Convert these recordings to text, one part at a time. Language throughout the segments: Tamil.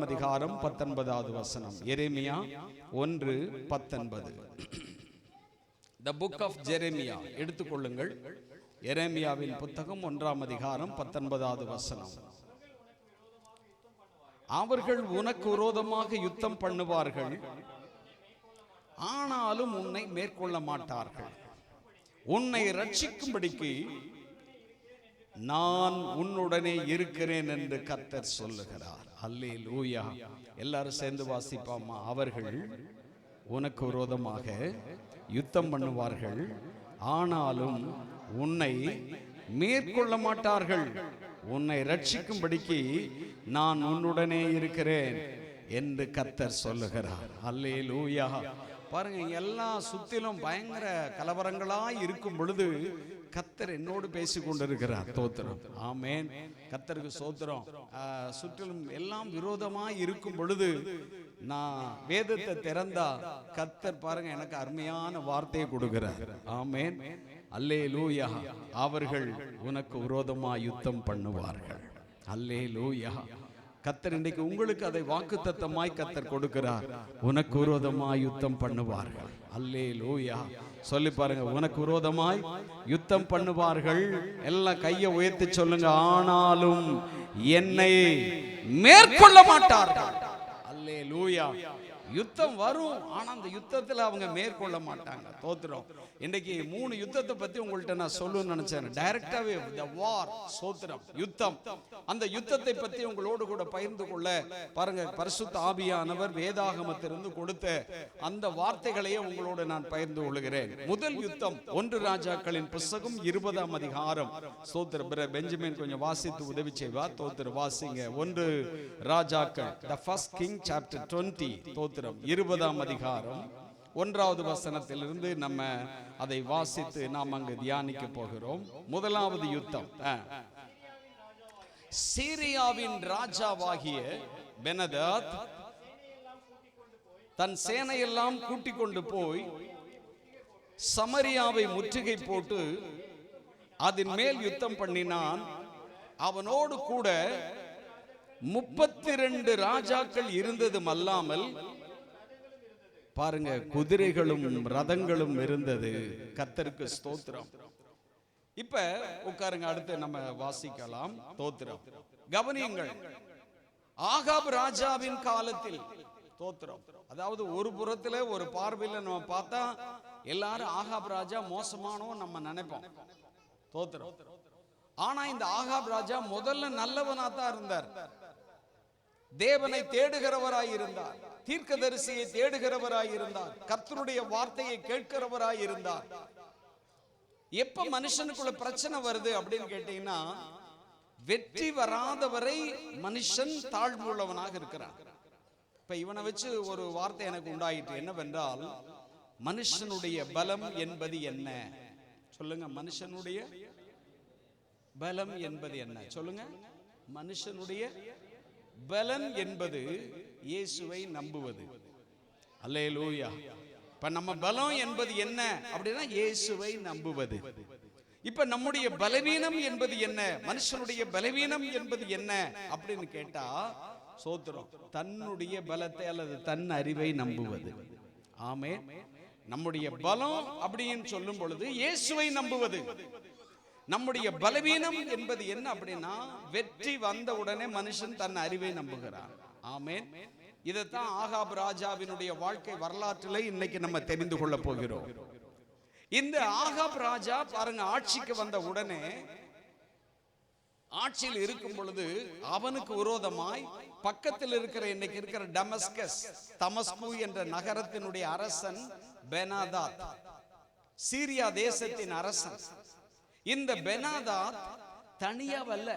அதிகாரம் 19வது வசனம். எரேமியா 1:19. The book of Jeremiah எடுத்துக்கொள்ளுங்கள். எரேமியாவின் புத்தகம் 1ஆம் அதிகாரம் 19வது வசனம். அவர்கள் உனக்கு விரோதமாக யுத்தம் பண்ணுவார்கள், ஆனாலும் உன்னை மேற்கொள்ள மாட்டார்கள். உன்னை ரட்சிக்கும்படிக்கு நான் உன்னுடனே இருக்கிறேன் என்று கர்த்தர் சொல்லுகிறார். அல்லேலூயா. எல்லாரும் சேர்ந்து வாசிப்பாமா. அவர்கள் உனக்கு விரோதமாக யுத்தம் பண்ணுவார்கள், ஆனாலும் உன்னை மேற்கொள்ள மாட்டார்கள். உன்னை ரட்சிக்கும்படிக்கு நான் உன்னுடனே இருக்கிறேன் என்று கர்த்தர் சொல்லுகிறார். அல்லேலூயா. பாருங்க, எல்லா சுத்திலும் பயங்கர கலவரங்களாய் இருக்கும் பொழுது கர்த்தர் என்னோடு பேசிக் கொண்டிருக்கிறார். தோத்திரம். ஆமேன். கர்த்தருக்கு சோத்திரம். சுற்றிலும் எல்லாம் விரோதமாய் இருக்கும் பொழுது நான் வேதத்தை திறந்தா கர்த்தர் பாருங்க எனக்கு அருமையான வார்த்தையை கொடுக்கிறார். ஆமேன். அல்லேலூயா. அவர்கள் உனக்கு விரோதமாய் யுத்தம் பண்ணுவார்கள். அல்லேலூயா. கர்த்தர் இன்றைக்கு உங்களுக்கு அதை வாக்குத்தத்தமாய் கர்த்தர் கொடுக்கிறார். உனக்கு விரோதமாய் யுத்தம் பண்ணுவார்கள். அல்லேலூயா. சொல்லி பாருங்க, உனக்கு விரோதமாய் யுத்தம் பண்ணுவார்கள். எல்லாம் கையை உயர்த்தி சொல்லுங்க. ஆனாலும் என்னை மேற்கொள்ள மாட்டார்கள். அல்லேலூயா. யுத்தம் வரும், ஆனா அந்த யுத்தத்தில் அவங்க மேற்கொள்ள மாட்டாங்க. தோத்திரம். இன்னைக்கு 3 யுத்தத்தை பத்தி உங்கள்கிட்ட நான் சொல்லணும்னு நினைச்சேன். டைரக்டாவே the war. சோத்திரம். யுத்தம். அந்த யுத்தத்தை பத்தி உங்களோடு கூட பகிர்ந்து கொள்ள பாருங்க, பரிசுத்த ஆவியானவர் வேதாகமத்திலிருந்து கொடுத்த அந்த வார்த்தைகளையே உங்களோடு நான் பகிர்ந்து கொள்கிறேன். முதல் யுத்தம் 1 ராஜாக்களின் புத்தகம் 20ஆம் அதிகாரம். சோத்திர பெஞ்சமின் கொஞ்சம் வாசித்து உதவி செய்வார். தோத்திர வாசிங்க. 1 ராஜாக்கள், the first king chapter 20. தோத்திரம் 20ஆம் அதிகாரம் 1வது வசனத்திலிருந்து நம்ம அதை வாசித்து நாம் அங்கு தியானிக்க போகிறோம். முதலாவது யுத்தம். சீரியாவின் ராஜாவாகிய பெனதாத் தன் சேனையெல்லாம் கூட்டிக் கொண்டு போய் சமரியாவை முற்றுகை போட்டு அதன் மேல் யுத்தம் பண்ணினான். அவனோடு கூட 32 ராஜாக்கள் இருந்ததும் அல்லாமல் பாருங்க, குதிரைகளும் ரதங்களும் இருந்தது. கர்த்தருக்கு ஸ்தோத்திரம். இப்ப உட்காருங்க, அடுத்து நம்ம வாசிக்கலாம். ஸ்தோத்திரம். கவனியுங்கள். ஆகாப் ராஜாவின் காலத்தில், ஸ்தோத்திரம், அதாவது ஒரு புறத்துல ஒரு பார்வையில நம்ம பார்த்தா எல்லாரும் ஆகாப் ராஜா மோசமானவன் நம்ம நினைப்போம். ஸ்தோத்திரம். ஆனா இந்த ஆகாப் ராஜா முதல்ல நல்லவனா தான் இருந்தார். தேவனை தேடுகிறவராய் இருந்தார். தீர்க்கதரிசியை தேடுகிறவராய் இருந்தார். கர்த்தருடைய வார்த்தையை கேட்கிறவராய் இருந்தார். எப்ப மனுஷனுக்குள்ள பிரச்சனை வருது அப்படின்னு கேட்டீங்கன்னா, வெற்றி வராதவரை மனுஷன் தாழ்வு உள்ளவனாக இருக்கிறான். இப்ப இவனை வச்சு ஒரு வார்த்தை எனக்கு உண்டாயிற்று. என்னவென்றால், மனுஷனுடைய பலம் என்பது என்ன? சொல்லுங்க. மனுஷனுடைய பலம் என்பது என்ன? சொல்லுங்க. மனுஷனுடைய பலன் என்பது இயேசுவை நம்புவது. அல்லேலூயா. இப்ப நம்ம பலம் என்பது என்ன அப்படின்னா இயேசுவை நம்புவது. இப்ப நம்முடைய பலவீனம் என்பது என்ன? மனுஷனுடைய பலவீனம் என்பது என்ன அப்படின்னு கேட்டா, சோத்திரம், தன்னுடைய பலத்தை அல்லது தன் அறிவை நம்புவது. ஆமென். நம்முடைய பலம் அப்படின்னு சொல்லும் பொழுது இயேசுவை நம்புவது. நம்முடைய பலவீனம் என்பது என்ன அப்படின்னா, வெற்றி வந்த உடனே மனுஷன் தன் அறிவை நம்புகிறான். ஆமென். இதைத்தான் ஆகாப் ராஜாவினுடைய வாழ்க்கை வரலாற்றிலே இன்னைக்கு நம்ம தெரிந்து கொள்ள போகிறோம். இந்த ஆகாப் ராஜா பாருங்க, ஆட்சிக்கு வந்த உடனே, ஆட்சியில் இருக்கும் பொழுது அவனுக்கு விரோதமாய் பக்கத்தில் இருக்கிற இன்னைக்கு இருக்கிற டமஸ்கஸ், தமஸ்கு என்ற நகரத்தினுடைய அரசன் பெனாதாத், சீரியா தேசத்தின் அரசன். இந்த பெனாதாத் தனியா வல்ல,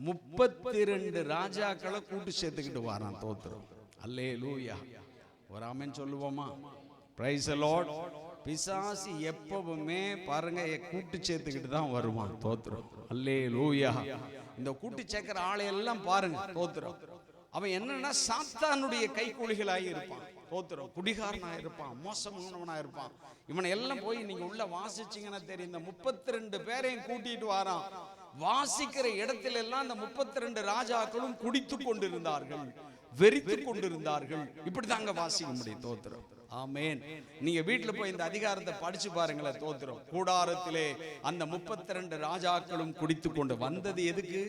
32 ராஜாக்களை கூட்டு சேர்த்துக்கிட்டு வாரான். தோத்திரம். அல்லேலூயா. ஒரு ஆமென் சொல்லுவோமா? Price the Lord. பிசாசு எப்பவுமே பாருங்க கூட்டு சேர்த்துக்கிட்டு தான் வருவான். தோத்திரம். அல்லேலூயா. இந்த கூட்டு சேர்க்கிற ஆளை எல்லாம் பாருங்க. தோத்திரம். அவன் என்னன்னா சாத்தானுடைய கைக்கூலிகளாய் இருப்பான். தோத்திரம். குடிகாரனா இருப்பான், மோசமானவனா இருப்பான். இவனை எல்லாம் போய் நீங்க உள்ள வாசிச்சீங்கன்னா தெரியும். இந்த 32 பேரையும் கூட்டிட்டு வாரான். வாசிக்கிற இடத்துல எல்லாம் இந்த 32 ராஜாக்களும் குடித்து கொண்டிருந்தார்கள். வெறித்து கொண்டிருந்தார்கள். இப்படிதாங்க வாசிக்க முடியும். தோத்திரம். ஆமென். நீங்க வீட்டுல போய் இந்த அதிகாரத்தை படிச்சு பாருங்களேன். தோத்திரம். கூடாரத்திலே அந்த 32 ராஜாக்களும் குடித்து கொண்டு வந்தது எதுக்கு?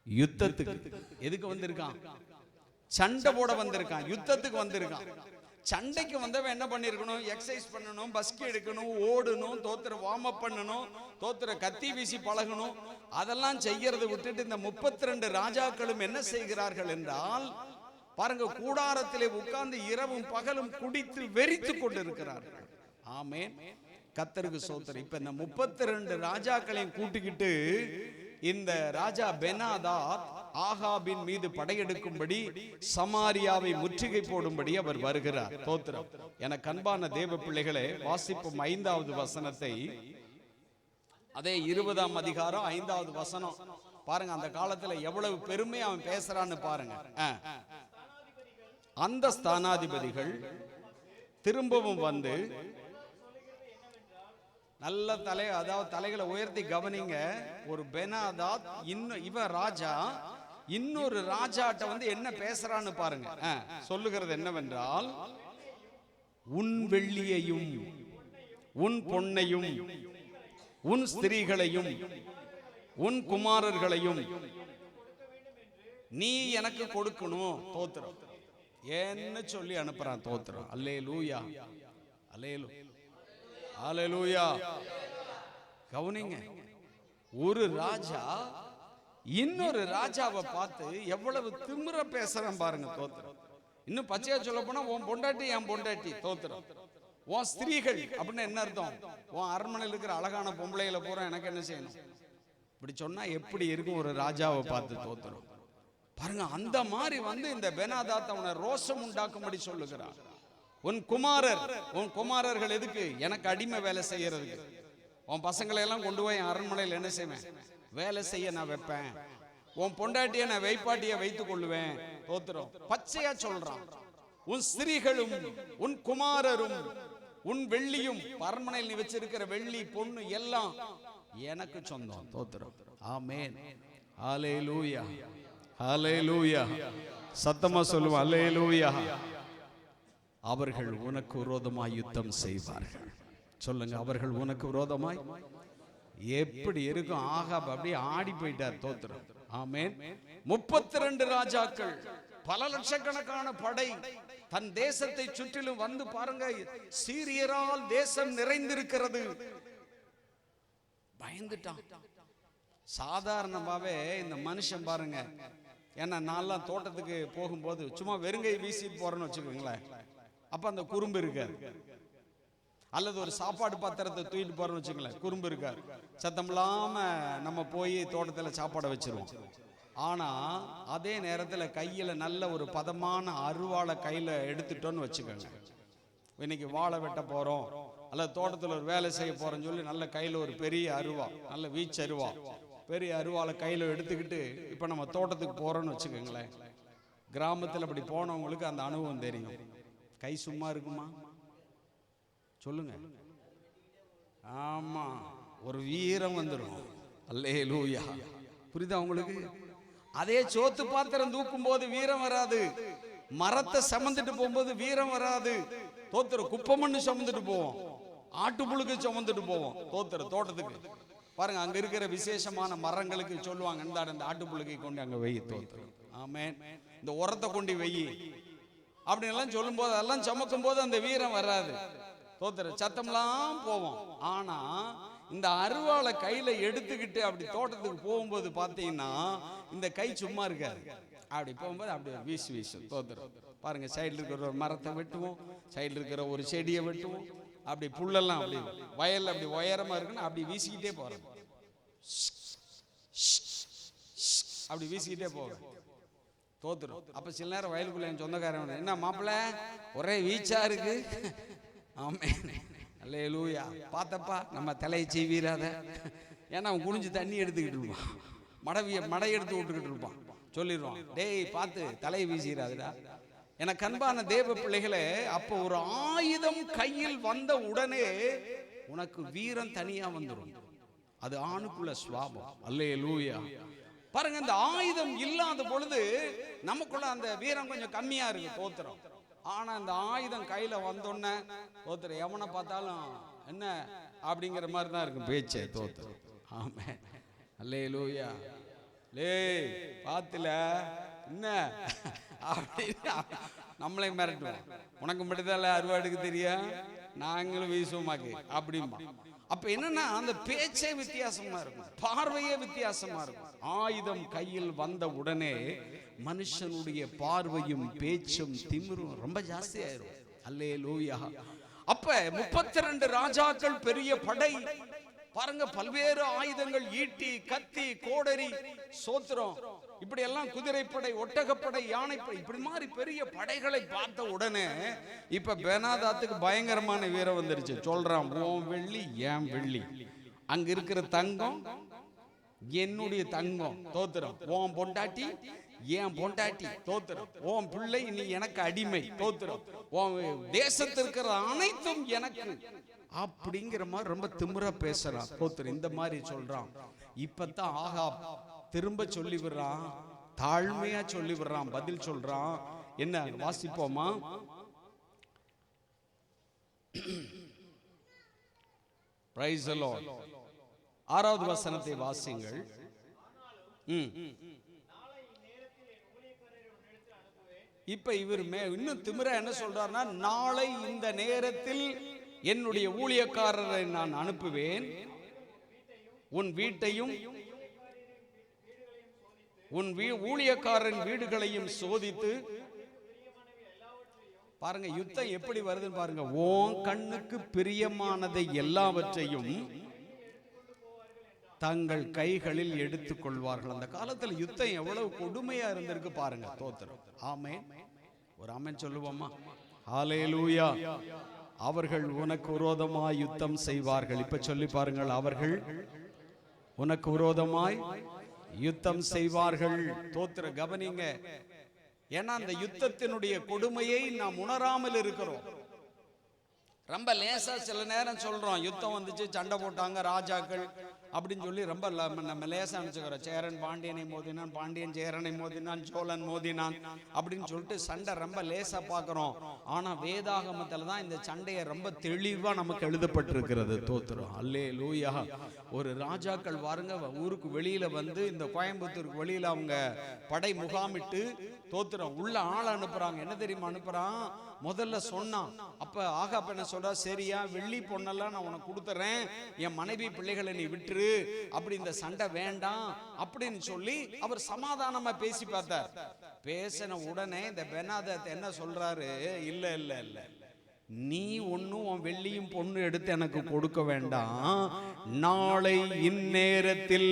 யுத்தத்துக்கு. எதுக்கு வந்திருக்கான்? சண்டை போட வந்திருக்கான். யுத்தத்துக்கு வந்திருக்கான். சண்டைக்கு வந்தவன் என்ன பண்ணிருக்கணும்? எக்ஸசைஸ் பண்ணணும், பஸ்கி எடுக்கணும், ஓடணும், தோத்திர வார்ம் அப் பண்ணணும், தோத்திர கத்தி வீசி பழகணும். அதெல்லாம் செய்யறதை விட்டுட்டு இந்த 32 ராஜாக்களும் என்ன செய்கிறார்கள் என்றால், பாருங்க, கூடாரத்திலே உட்கார்ந்து இரவும் பகலும் குடித்து வெறித்து கொண்டிருக்கிறார்கள். ஆமென். கர்த்தருக்கு ஸ்தோத்திரம். இப்ப இந்த 32 ராஜாக்களையும் கூட்டிக்கிட்டு இந்த ராஜா பெனாதாத் ஆகாபின் மீது படையெடுக்கும்படி சமாரியாவை முற்றுகை போடும்படி அவர் வருகிறார். தோத்திரம். எனக்கு அன்பான தேவ பிள்ளைகளே, வாசிப்பும் 5வது வசனத்தை. அதே 20ஆம் அதிகாரம் 5வது வசனம் பாருங்க. அந்த காலத்துல எவ்வளவு பெருமை அவன் பேசுறான்னு பாருங்க. அந்த ஸ்தானாதிபதிகள் திரும்பவும் வந்து நல்ல அதாவது தலைகளை உயர்த்தி கவனிங்க. ஒரு பெனாதாத் இவன் ராஜா இன்னொரு ராஜாட்ட வந்து என்ன பேசுறான்னு பாருங்க. சொல்லுகிறது என்னவென்றால், உன் வெள்ளியையும் உன் பொன்னையும் உன் ஸ்திரீகளையும் உன் குமாரர்களையும் நீ எனக்கு கொடுக்கணும். தோத்திரம். என்ன சொல்லி அனுப்புறான்? தோத்திரம். அல்லேலூயா, அல்லேலூயா, அல்லேலூயா. கவனிங்க. ஒரு ராஜா இன்னொரு ராஜாவை பார்த்து எவ்வளவு திமிர பேசுறான் பாருங்க. தோத்திரம். இன்னும் பச்சையா சொல்ல போனா, உன் பொண்டாட்டி என் பொண்டாட்டி. தோத்திரம். உன் ஸ்திரீகள் அப்படின்னு என்ன அர்த்தம்? உன் அரண்மனையில் இருக்கிற அழகான பொம்பளைகளை பூரா எனக்கு என்ன செய்யணும்? இப்படி சொன்னா எப்படி இருக்கும் ஒரு ராஜாவை பார்த்து? தோத்திரம். பாருங்க, அந்த மாதிரி வந்து இந்த பெனாதாத் அவனை ரோஷம் உண்டாக்கும்படி சொல்லுகிறார். உன் குமாரர்கள் எதுக்கு? எனக்கு அடிமை வேலை செய்யறதுக்கு. உன் பசங்களை எல்லாம் கொண்டு போய் என் அரண்மனையில் என்ன செய்வேன்? வேலை செய்ய நான் வைப்பேன். உன் பொண்டாட்டிய நான் வைப்பாட்டிய வைத்துக் கொள்ளுவேன். தோத்திரம். பச்சையா சொல்றான். உன் ஸ்திரீகளும் உன் குமாரரும் உன் வெள்ளியும், அரண்மனையில் நீ வச்சிருக்கிற வெள்ளி பொண்ணு எல்லாம் எனக்கு சொந்தம். தோத்திரம். ஆமென். ஹல்லேலூயா, ஹல்லேலூயா. சத்தமா சொல்லுவோம். ஹல்லேலூயா. அவர்கள் உனக்கு விரோதமாய் யுத்தம் செய்வார்கள். சொல்லுங்க, அவர்கள் உனக்கு விரோதமாய். எப்படி இருக்கும்? ஆகாப் அப்படியே ஆடி போயிட்டார். தோத்திரம். ஆமென். 32 ராஜாக்கள், பல லட்சக்கணக்கான படை தன் தேசத்தை சுற்றிலும் வந்து பாருங்க. சீரியரால் தேசம் நிறைந்திருக்கிறது. பயந்துட்டான். சாதாரணமாவே இந்த மனுஷன் பாருங்க. ஏன்னா நான்லாம் தோட்டத்துக்கு போகும்போது சும்மா வெறுங்கை வீசிட்டு போறேன்னு வச்சுக்கோங்களேன். அப்ப அந்த குறும்பு இருக்காது. அல்லது ஒரு சாப்பாடு பாத்திரத்தை தூக்கிட்டு போறோம்னு வச்சுக்கோங்களேன், குறும்பு இருக்காது. சத்தம் இல்லாம நம்ம போய் தோட்டத்துல சாப்பாடை வச்சிருவோம். ஆனா அதே நேரத்துல கையில நல்ல ஒரு பதமான அருவாளை கையில எடுத்துட்டோன்னு வச்சுக்கோங்க. இன்னைக்கு வாழை வெட்ட போறோம் அல்லது தோட்டத்துல ஒரு வேலை செய்ய போறோம்னு சொல்லி நல்ல கையில ஒரு பெரிய அருவா, நல்ல வீச்சு அருவா, பெரிய அருவாளை கையில எடுத்துக்கிட்டு இப்ப நம்ம தோட்டத்துக்கு போறோம்னு வச்சுக்கோங்களேன். கிராமத்துல அப்படி போனவங்களுக்கு அந்த அனுபவம் தெரியும். கை சும்மா இருக்குமா? சொல்லுங்க. ஆமா, ஒரு வீரம் வந்துடும். அல்லேலூயா. புரியுதா உங்களுக்கு? அதே சோத்து பாத்திரம் தூக்கும் போது வீரம் வராது. மரத்தை சுமந்துட்டு போகும்போது வீரம் வராது. தோத்திர குப்பமண்ணு சுமந்துட்டு போவோம், ஆட்டுப்புழுக்கு சுமந்துட்டு போவோம். தோத்திர தோட்டத்துக்கு பாருங்க, அங்க இருக்கிற விசேஷமான மரங்களுக்கு சொல்லுவாங்க, இந்த ஆட்டுப்புழுக்கை கொண்டு அங்க வெயி. தோத்திரம். ஆமென். இந்த உரத்தை கொண்டு வெயி அப்படின்னு எல்லாம் சொல்லும் போது, அதெல்லாம் சுமக்கும் போது அந்த வீரம் வராது. தோத்திர சத்தம்லாம் போவோம். ஆனா இந்த அருவாளை கையில எடுத்துக்கிட்டு அப்படி தோட்டத்துக்கு போகும்போது பாத்தீங்கன்னா இந்த கை சும்மா இருக்காது. அப்படி போகும்போது அப்படி வீசு வீசும். தோத்திரம். பாருங்க, சைடுல இருக்கிற ஒரு மரத்தை வெட்டுவோம், சைடுல இருக்கிற ஒரு செடியை வெட்டுவோம். அப்படி புல்லெல்லாம் அப்படி வயல்ல அப்படி உயரமா இருக்குன்னு அப்படி வீசிக்கிட்டே போறோம். அப்படி வீசிக்கிட்டே போவேன். தோத்துரும். அப்ப சில நேரம் வயலுக்குள்ள என் சொந்தக்காரன், என்ன மாப்பிள்ள ஒரே வீச்சா இருக்கு. ஆமென். அல்லேலூயா. பார்த்தப்பா நம்ம தலையை செய்வீராத. ஏன்னா அவன் குனிஞ்சு தண்ணி எடுத்துக்கிட்டு இருப்பான், மடை எடுத்து விட்டுக்கிட்டு இருப்பான். சொல்லிடுவான், டேய் பார்த்து தலையை வீசிடாதுடா. எனக்கு அன்பான தேவ பிள்ளைகளே, அப்போ ஒரு ஆயுதம் கையில் வந்த உடனே உனக்கு வீரம் தனியா வந்துடும். அது ஆணுக்குள்ள சுவாபம். அல்லேலூயா. பாருங்க, இந்த ஆயுதம் இல்லாத பொழுது நமக்குள்ள அந்த வீரம் கொஞ்சம் கம்மியா இருக்கு, தோத்திரம். ஆனா இந்த ஆயுதம் கையில வந்தோடனே தோத்திரம், எவனை பார்த்தாலும் என்ன அப்படிங்கிற மாதிரி தான் இருக்கும் பேச்சே, தோத்திரம். ஆமென், அல்லேலூயா. லே பாத்துல என்ன அப்படின்னு நம்மளே மிரட்டுவோம். உனக்கு மட்டும்தான் அறுவாடுக்கு தெரியும், நாங்களும் வீசுவோமாக்கு அப்படிம்பா. அப்ப என்னன்னா அந்த பேச்சே வித்தியாசமா இருக்கும், பார்வையே வித்தியாசமா இருக்கும். ஆயுதம் கையில் வந்த உடனே மனுஷனுடைய பார்வையும் பேச்சும் திமிரும் ரொம்ப ஜாஸ்தி ஆயிரும். அல்லேலூயா. அப்ப 32 ராஜாக்கள், பெரிய படை பாருங்க, பல்வேறு ஆயுதங்கள், ஈட்டி, கத்தி, கோடரி, சோத்திரம், இப்படி எல்லாம் குதிரைப்படை, ஒட்டகப்படை, யானைப்படை, இப்படி மாதிரி பெரிய படைகளை பார்த்த உடனே இப்ப பெனாதாத்துக்கு பயங்கரமான வீரம் வந்துருச்சு. சொல்றான், ஓம் வெள்ளி ஏன் வெள்ளி, அங்க இருக்கிற தங்கம் என்னுடைய தங்கம், தோத்திரம். ஓம் பொண்டாட்டி ஏன் பொண்டாட்டி, தோத்திரம். ஓம் பிள்ளை நீ எனக்கு அடிமை, தோத்திரம். ஓம் தேசத்தில் இருக்கிற அனைத்தும் எனக்கு, அப்படிங்கிற மாதிரி ரொம்ப திமிரா பேசுறான், தோத்திரம். இந்த மாதிரி சொல்றான். இப்பதான் ஆகாப் திரும்ப சொல்லி விடுறான், தாழ்மையா சொல்லி விடுறான், பதில் சொல்றான். என்ன வாசிப்போமா? Price the Lord. 6வது வசனத்தை வாசிங்கள். இப்ப இவர் இன்னும் திமிரா என்ன சொல்றாருன்னா, நாளை இந்த நேரத்தில் என்னுடைய ஊழியக்காரரை நான் அனுப்புவேன், உன் வீட்டையும் உன் ஊழியக்காரன் வீடுகளையும் சோதித்து. பாருங்க யுத்தம் எப்படி வருதுன்னு பாருங்க. உன் கண்ணுக்கு பிரியமானதை எல்லாவற்றையும் தங்கள் கைகளில் எடுத்துக் கொள்வார்கள். அந்த காலத்துல யுத்தம் எவ்வளவு கொடுமையா இருந்திருக்கு பாருங்க, தோத்திரம். ஆமென், ஒரு ஆமென் சொல்லுவோமா? ஹல்லேலூயா. அவர்கள் உனக்கு விரோதமாய் யுத்தம் செய்வார்கள். இப்ப சொல்லி பாருங்கள், அவர்கள் உனக்கு விரோதமாய் யுத்தம் செய்வார்கள். தோத்திர கவனிங்க. ஏன்னா அந்த யுத்தத்தினுடைய கொடுமையை நாம் உணராமல் இருக்கிறோம். ரொம்ப லேசா சில நேரம் சொல்றோம், யுத்தம் வந்துச்சு, சண்டை போட்டாங்க ராஜாக்கள் அப்படின்னு சொல்லி ரொம்ப நம்ம லேசா நினைச்சுக்கிறோம். சேரன் பாண்டியனை மோதினான், பாண்டியன் சேரனை மோதினான், சோழன் மோதினான் அப்படின்னு சொல்லிட்டு சண்டை ரொம்ப லேசா பார்க்கிறோம். ஆனா வேதாகமத்துல தான் இந்த சண்டையை ரொம்ப தெளிவா நமக்கு எழுதப்பட்டிருக்கிறது, தோத்திரம். அல்லேலூயா. ஒரு ராஜாக்கள் பாருங்க, ஊருக்கு வெளியில வந்து இந்த கோயம்புத்தூருக்கு வெளியில அவங்க படை முகாமிட்டு, தோத்திரம், உள்ள ஆள் அனுப்புறாங்க. என்ன தெரியுமா அனுப்புறான்? முதல்ல சொன்னான். அப்ப ஆகாப் என்ன சொல்றா, சரியா வெள்ளி பொண்ணெல்லாம் நான் உனக்கு கொடுத்துறேன், என் மனைவி பிள்ளைகளை நீ விட்டுரு, அப்படி இந்த சண்டை வேண்டாம் அப்படின்னு சொல்லி அவர் சமாதானமா பேசி பார்த்தார். பேசின உடனே இந்த பெனாதாத் என்ன சொல்றாரு, இல்ல இல்ல இல்ல, நீ ஒன்னும் உன் வெள்ளியும் பொண்ணு எடுத்து எனக்கு கொடுக்க வேண்டாம், நாளை இந்நேரத்தில்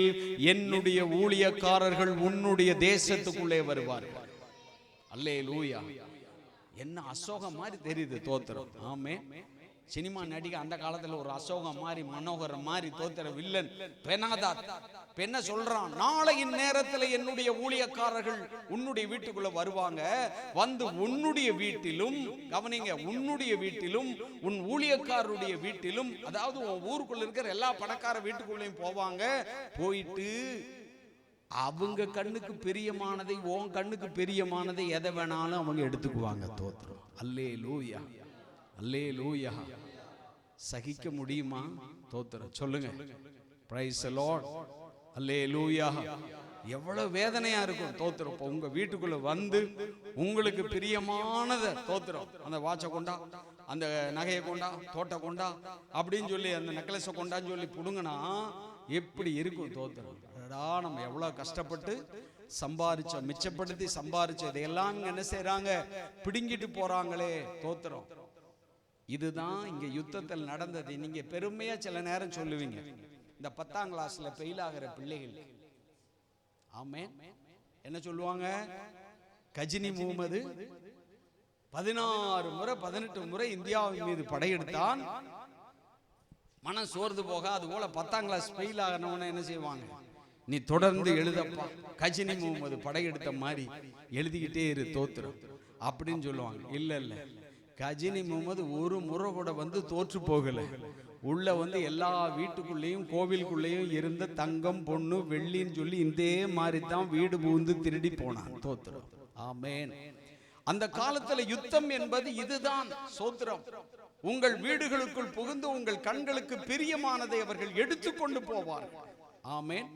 என்னுடைய ஊழியக்காரர்கள் உன்னுடைய தேசத்துக்குள்ளே வருவார்கள். அல்லேலூயா. என்ன அசோகம் மாதிரி தெரியுது, தோத்திரம். ஆமென். சினிமா நடிகை அந்த காலத்துல ஒரு அசோகம் மாதிரி, மனோகரம் மாதிரி, தோத்திர வில்லன் பெனாதாத் என்ன சொல்றான், நாளையின் நேரத்தில் என்னுடைய ஊழியக்காரர்கள் உன்னுடைய வீட்டுக்குள்ள வருவாங்க, வந்து உன்னுடைய வீட்டிலும், கவனிங்க, உன்னுடைய வீட்டிலும் உன் ஊழியக்காரருடைய வீட்டிலும், அதாவது உன் ஊருக்குள்ள இருக்கிற எல்லா பணக்கார வீட்டுக்குள்ளேயும் போவாங்க, போயிட்டு அவங்க கண்ணுக்கு பிரியமானதை, உன் கண்ணுக்கு பிரியமானதை எதை வேணாலும் அவங்க எடுத்துக்குவாங்க, தோத்திரம். அல்லேலூயா, அல்லேலூயா. சகிக்க முடியுமா, தோத்திரம்? சொல்லுங்க. Praise the Lord. அல்லேலூயா. எவ்வளவு வேதனையா இருக்கும், தோத்திரம். இப்போ உங்க வீட்டுக்குள்ள வந்து உங்களுக்கு பிரியமானதை, தோத்திரம், அந்த வாட்சை கொண்டா, அந்த நகையை கொண்டா, தோட்டை கொண்டா அப்படின்னு சொல்லி, அந்த நெக்லஸை கொண்டான்னு சொல்லி புடுங்கினா எப்படி இருக்கும், தோத்திரம்? நம்ம எவ்வளவு கஷ்டப்பட்டு சம்பாரிச்ச, மிச்சப்படுத்தி சம்பாரிச்ச இதையெல்லாம் என்ன செய்யறாங்க, பிடுங்கிட்டு போறாங்களே, தோத்திரம். இதுதான் இங்க யுத்தத்தில் நடந்தது. நீங்க பெருமையா சில நேரம் சொல்லுவீங்க, இந்த 10ஆம் கிளாஸ்ல ஃபெயில் ஆகிற பிள்ளைகள், ஆமென், என்ன சொல்லுவாங்க, கஜினி முகமது 16 முறை 18 முறை இந்தியாவின் மீது படையெடுத்தான், மனம் சோர்ந்து போக. அது போல 10ஆம் கிளாஸ் ஃபெயில் ஆகணும்னு என்ன செய்வாங்க, நீ தொடர்ந்து எழுதப்பா, கஜினி முகமது படையெடுத்த மாதிரி எழுதிக்கிட்டே இரு, தோத்திரம் அப்படின்னு சொல்லுவாங்க. இல்ல இல்ல, கஜினி முகமது ஒரு முறை கூட வந்து தோற்று போகல, உள்ள வந்து எல்லா வீட்டுக்குள்ளேயும் கோவிலுக்குள்ளேயும் இருந்த தங்கம் பொண்ணு வெள்ளின்னு சொல்லி இதே மாதிரி தான் வீடு பூந்து திருடி போனான். தோத்திரம். ஆமென். அந்த காலத்துல யுத்தம் என்பது இதுதான். சோத்திரம். உங்கள் வீடுகளுக்குள் புகுந்து உங்கள் கண்களுக்கு பிரியமானதை அவர்கள் எடுத்துக்கொண்டு போவார்கள். ஆமென்.